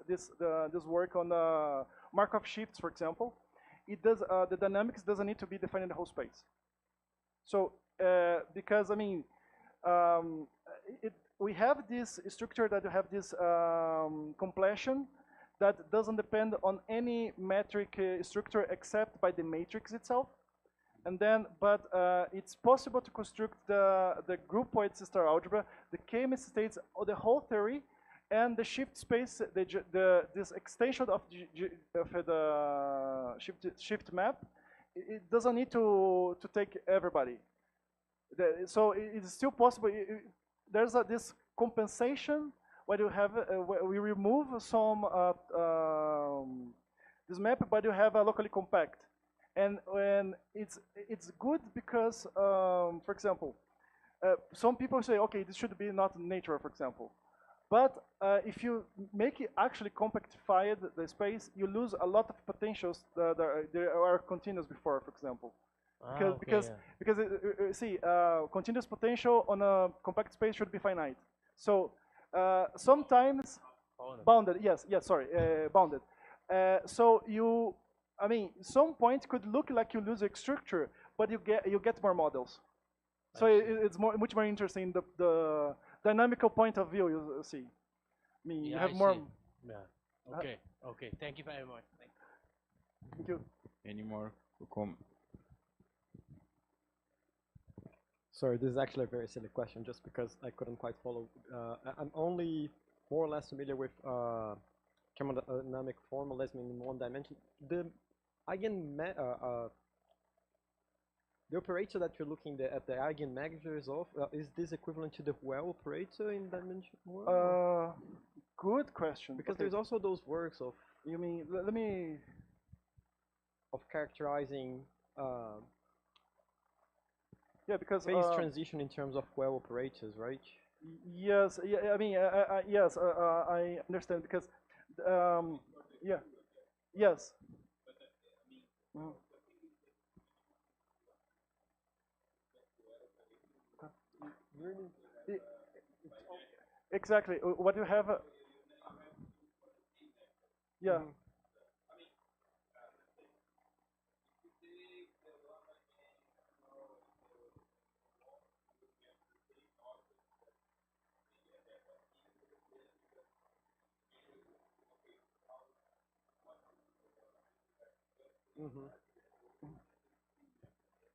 work on Markov shifts, for example. It does the dynamics doesn't need to be defined in the whole space. So because I mean, we have this structure that you have this completion that doesn't depend on any metric structure except by the matrix itself. And then, but it's possible to construct the groupoid sister algebra, the k-means states, the whole theory, and the shift space, this extension of the shift map. It doesn't need to take everybody. So it's still possible. There's this compensation where you have where we remove some this map, but you have a locally compact. And when it's good because, for example, some people say, okay, this should be not natural, for example. But if you make it actually compactified, the space, you lose a lot of potentials that are continuous before, for example. Because see, continuous potential on a compact space should be finite. So sometimes bounded. Yes, sorry, bounded. So you. I mean, some point could look like you lose a structure, but you get more models. So it's much more interesting the dynamical point of view. You see, I mean, you have more. Yeah. Okay. Okay. Thank you very much. Thank you. Any more comments? Sorry, this is actually a very silly question, just because I couldn't quite follow. I'm only more or less familiar with thermodynamic formalism in one dimension. The operator that you're looking at the eigenmeasures of, is this equivalent to the well operator in dimension 1? Good question. Because there's also those works of. You mean, let me. Of characterizing. Yeah, because phase transition in terms of well operators, right? Yes. Yeah. I mean, yes. I understand because. Yeah. Yes. Exactly. What you have. Yeah.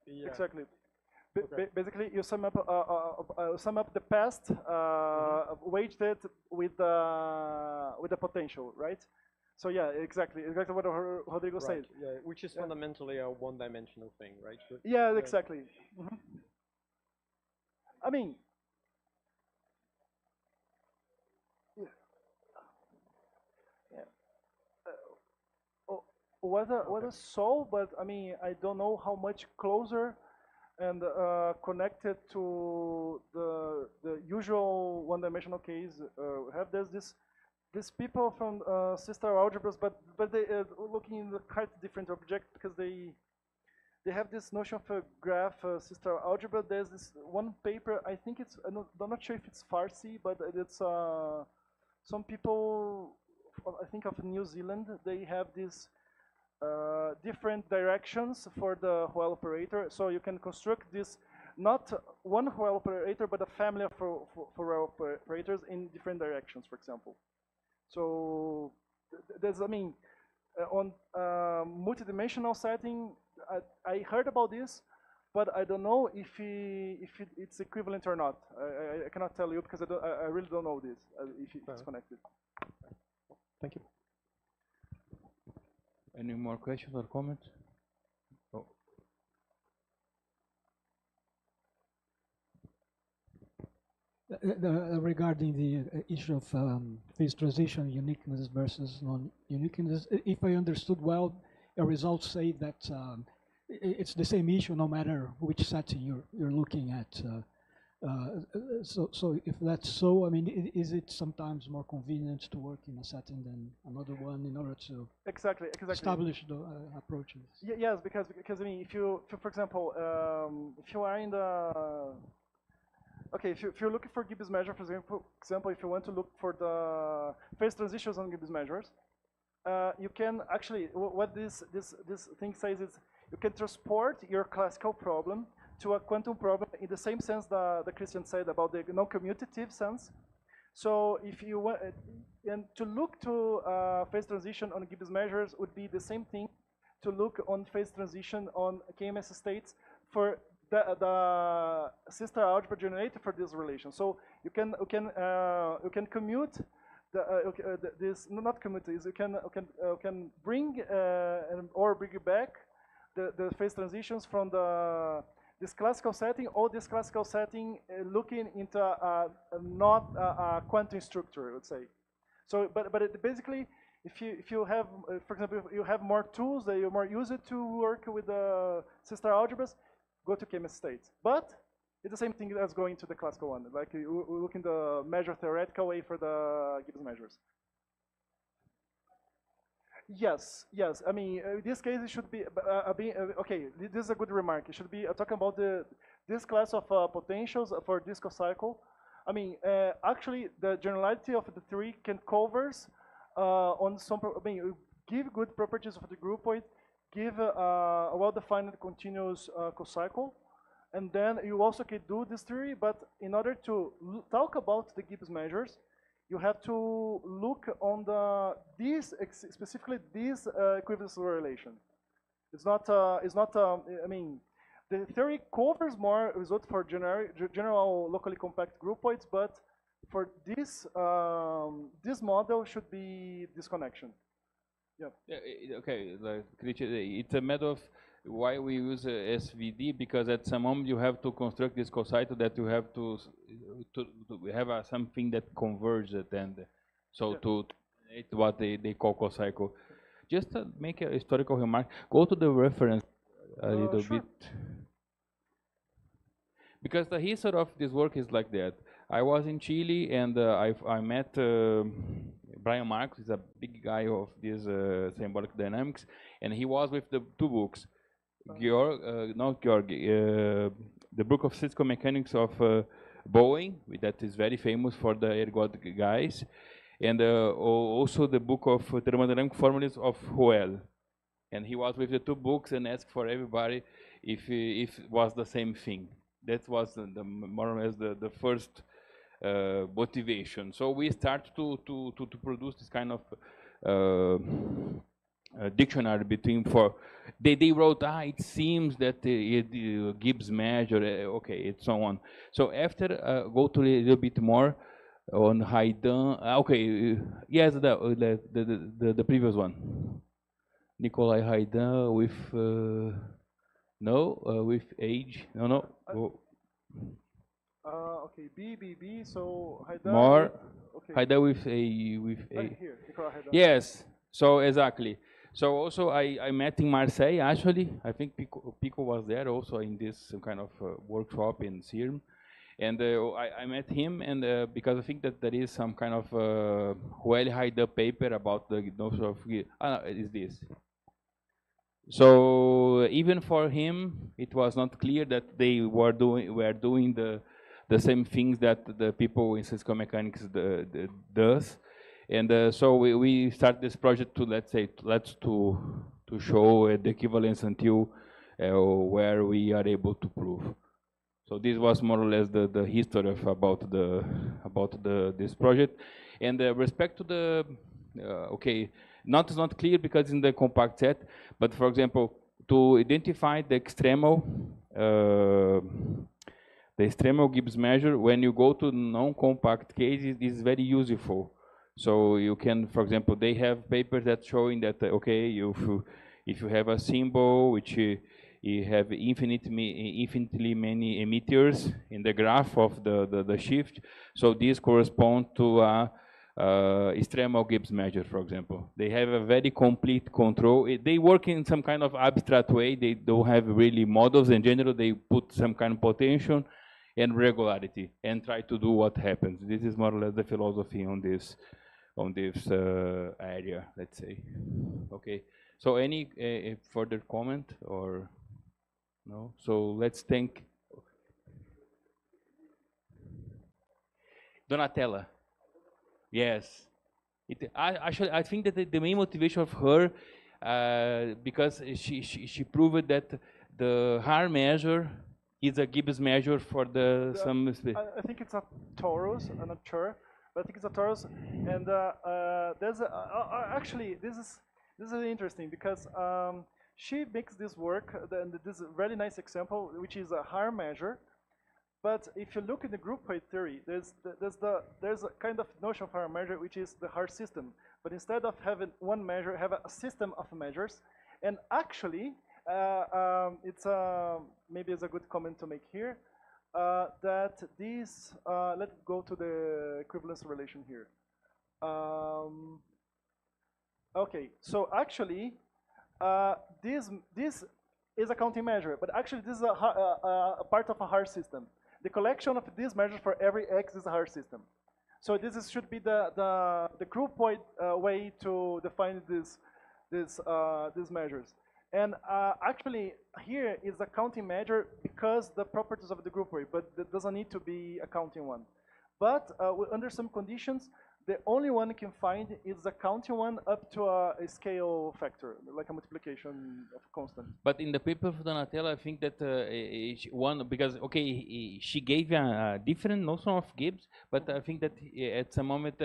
Yeah. Exactly. Okay. Basically, you sum up the past weighted with the potential, right? So yeah, exactly what Rodrigo said. Yeah, which is fundamentally a one-dimensional thing, right? But, yeah, exactly. I mean, what a soul, but I mean, I don't know how much closer and connected to the usual one-dimensional case. Have these people from sister algebras, but they looking in the quite different object because they have this notion of a graph sister algebra. There's this one paper. I think it's I'm not sure if it's Farsi, but it's some people I think of New Zealand. They have this. Different directions for the Hoyle operator. So you can construct this, not one Hoyle operator, but a family of Hoyle operators in different directions, for example. So there's, I mean, on multidimensional setting, I heard about this, but I don't know if it's equivalent or not. I cannot tell you because I really don't know this, if it's connected. Thank you. Any more questions or comments? Oh. Regarding the issue of phase transition uniqueness versus non-uniqueness, if I understood well, your results say that it's the same issue no matter which setting you're looking at. So if that's so, I mean, is it sometimes more convenient to work in a setting than another one in order to establish the approaches? Yes, because I mean, if you for example, if you are in the okay, if you're looking for Gibbs measure, for example, if you want to look for the phase transitions on Gibbs measures, you can actually, what this thing says is, you can transport your classical problem to a quantum problem in the same sense that Christian said about the non-commutative sense. So if you want, and to look to phase transition on Gibbs measures would be the same thing to look on phase transition on KMS states for the sister algebra generator for this relation. So you can commute this, not commute is, you can bring or bring back the phase transitions from this classical setting, or this classical setting looking into not a quantum structure, let's say. So, but basically, if you have, for example, if you have more tools that you're more used to work with the sister algebras, go to KMS states. But it's the same thing as going to the classical one. Like you look in the measure theoretical way for the Gibbs measures. Yes, yes. I mean, in this case, it should be, okay, this is a good remark. It should be talking about this class of potentials for disco cycle. I mean, actually, the generality of the theory can covers on some, I mean, give good properties of the groupoid, give a well-defined continuous cocycle, and then you also can do this theory, but in order to talk about the Gibbs measures, you have to look on specifically this equivalence relation. It's not, I mean, the theory covers more results for general locally compact groupoids, but for this, this model should be this connection. Yeah. Okay, like, it's a matter of why we use SVD, because at some moment you have to construct this cocycle that you have to have something that converges at the end. So to it's what they call cocycle. Just to make a historical remark, go to the reference a little bit. Because the history of this work is like that. I was in Chile and I met Brian Marcos, is a big guy of this symbolic dynamics, and he was with the two books. The book of statistical mechanics of Bowen, that is very famous for the ergodic guys, and also the book of thermodynamic formulas of Hoel. And he was with the two books and asked for everybody if it was the same thing. That was more or less the first motivation. So we start to produce this kind of dictionary between they wrote, it seems that it Gibbs measure, okay, and so on. So after go to a little bit more on Haydn, okay, yes, the previous one, Nikolai Haydn with with age, Okay, B, so Haydn. More, okay. Haydn with a Here, Nikolai Haydn. Yes, so exactly. So also I met in Marseille, actually. I think Pico was there also in this kind of workshop in CIRM. And I met him, and because I think that there is some kind of well-hidden paper about the notion of, is this. So even for him, it was not clear that they were doing the same things that the people in statistical mechanics does. And so we start this project to, let's to show the equivalence until where we are able to prove. So this was more or less the history of about this project. And respect to the okay, it's not clear because in the compact set, but for example, to identify the extremal Gibbs measure when you go to non-compact cases is very useful. So you can, for example, they have papers that showing that okay, if you have a symbol which you have infinitely many emitters in the graph of the shift. So these correspond to a extremal Gibbs measure, for example. They have a very complete control. They work in some kind of abstract way. They don't have really models. In general, they put some kind of potential and regularity and try to do what happens. This is more or less the philosophy on this area, let's say. Okay. So any further comment or no? So let's thank Donatella. Yes. Actually, I think that the main motivation of her, because she proved that the harm measure is a Gibbs measure for some. I think it's a torus. I'm not sure, but I think it's a torus. And there's actually this is interesting because she makes this work. This is a really nice example, which is a harm measure. But if you look at the group weight theory, there's a kind of notion of harm measure, which is the hard system. But instead of having one measure, have a system of measures. And actually, it's maybe it's a good comment to make here that these. Let's go to the equivalence relation here. Okay, so actually, this is a counting measure, but actually this is a part of a hard system. The collection of these measures for every x is a hard system. So this should be the groupoid way to define these measures. And actually, here is a counting measure because the properties of the groupoid, but it doesn't need to be a counting one. But under some conditions, the only one you can find is a counting one up to a scale factor, like a multiplication of constant. But in the paper of Donatella, I think that because okay, she gave a different notion of Gibbs, but I think that at some moment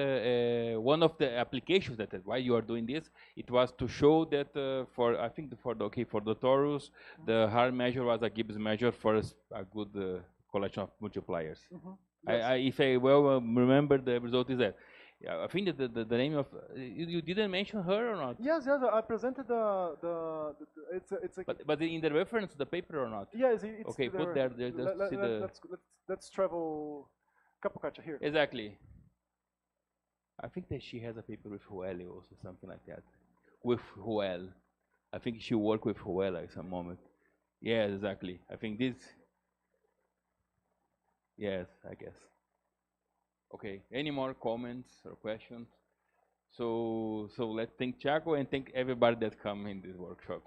one of the applications that why you are doing this, it was to show that for the torus, the harm measure was a Gibbs measure for a good collection of multipliers. Yes. If I well remember, the result is that. Yeah, I think that the name of you didn't mention her or not? Yes, I presented it's but in the reference to the paper or not? Yes, it's okay. Put there. Let's travel Capucaccia here. Exactly. I think that she has a paper with Huel also, something like that. With Huel, I think she worked with Huel at some moment. Yes, exactly. I think this. Yes, I guess. Okay, any more comments or questions? So let's thank Thiago and thank everybody that come in this workshop.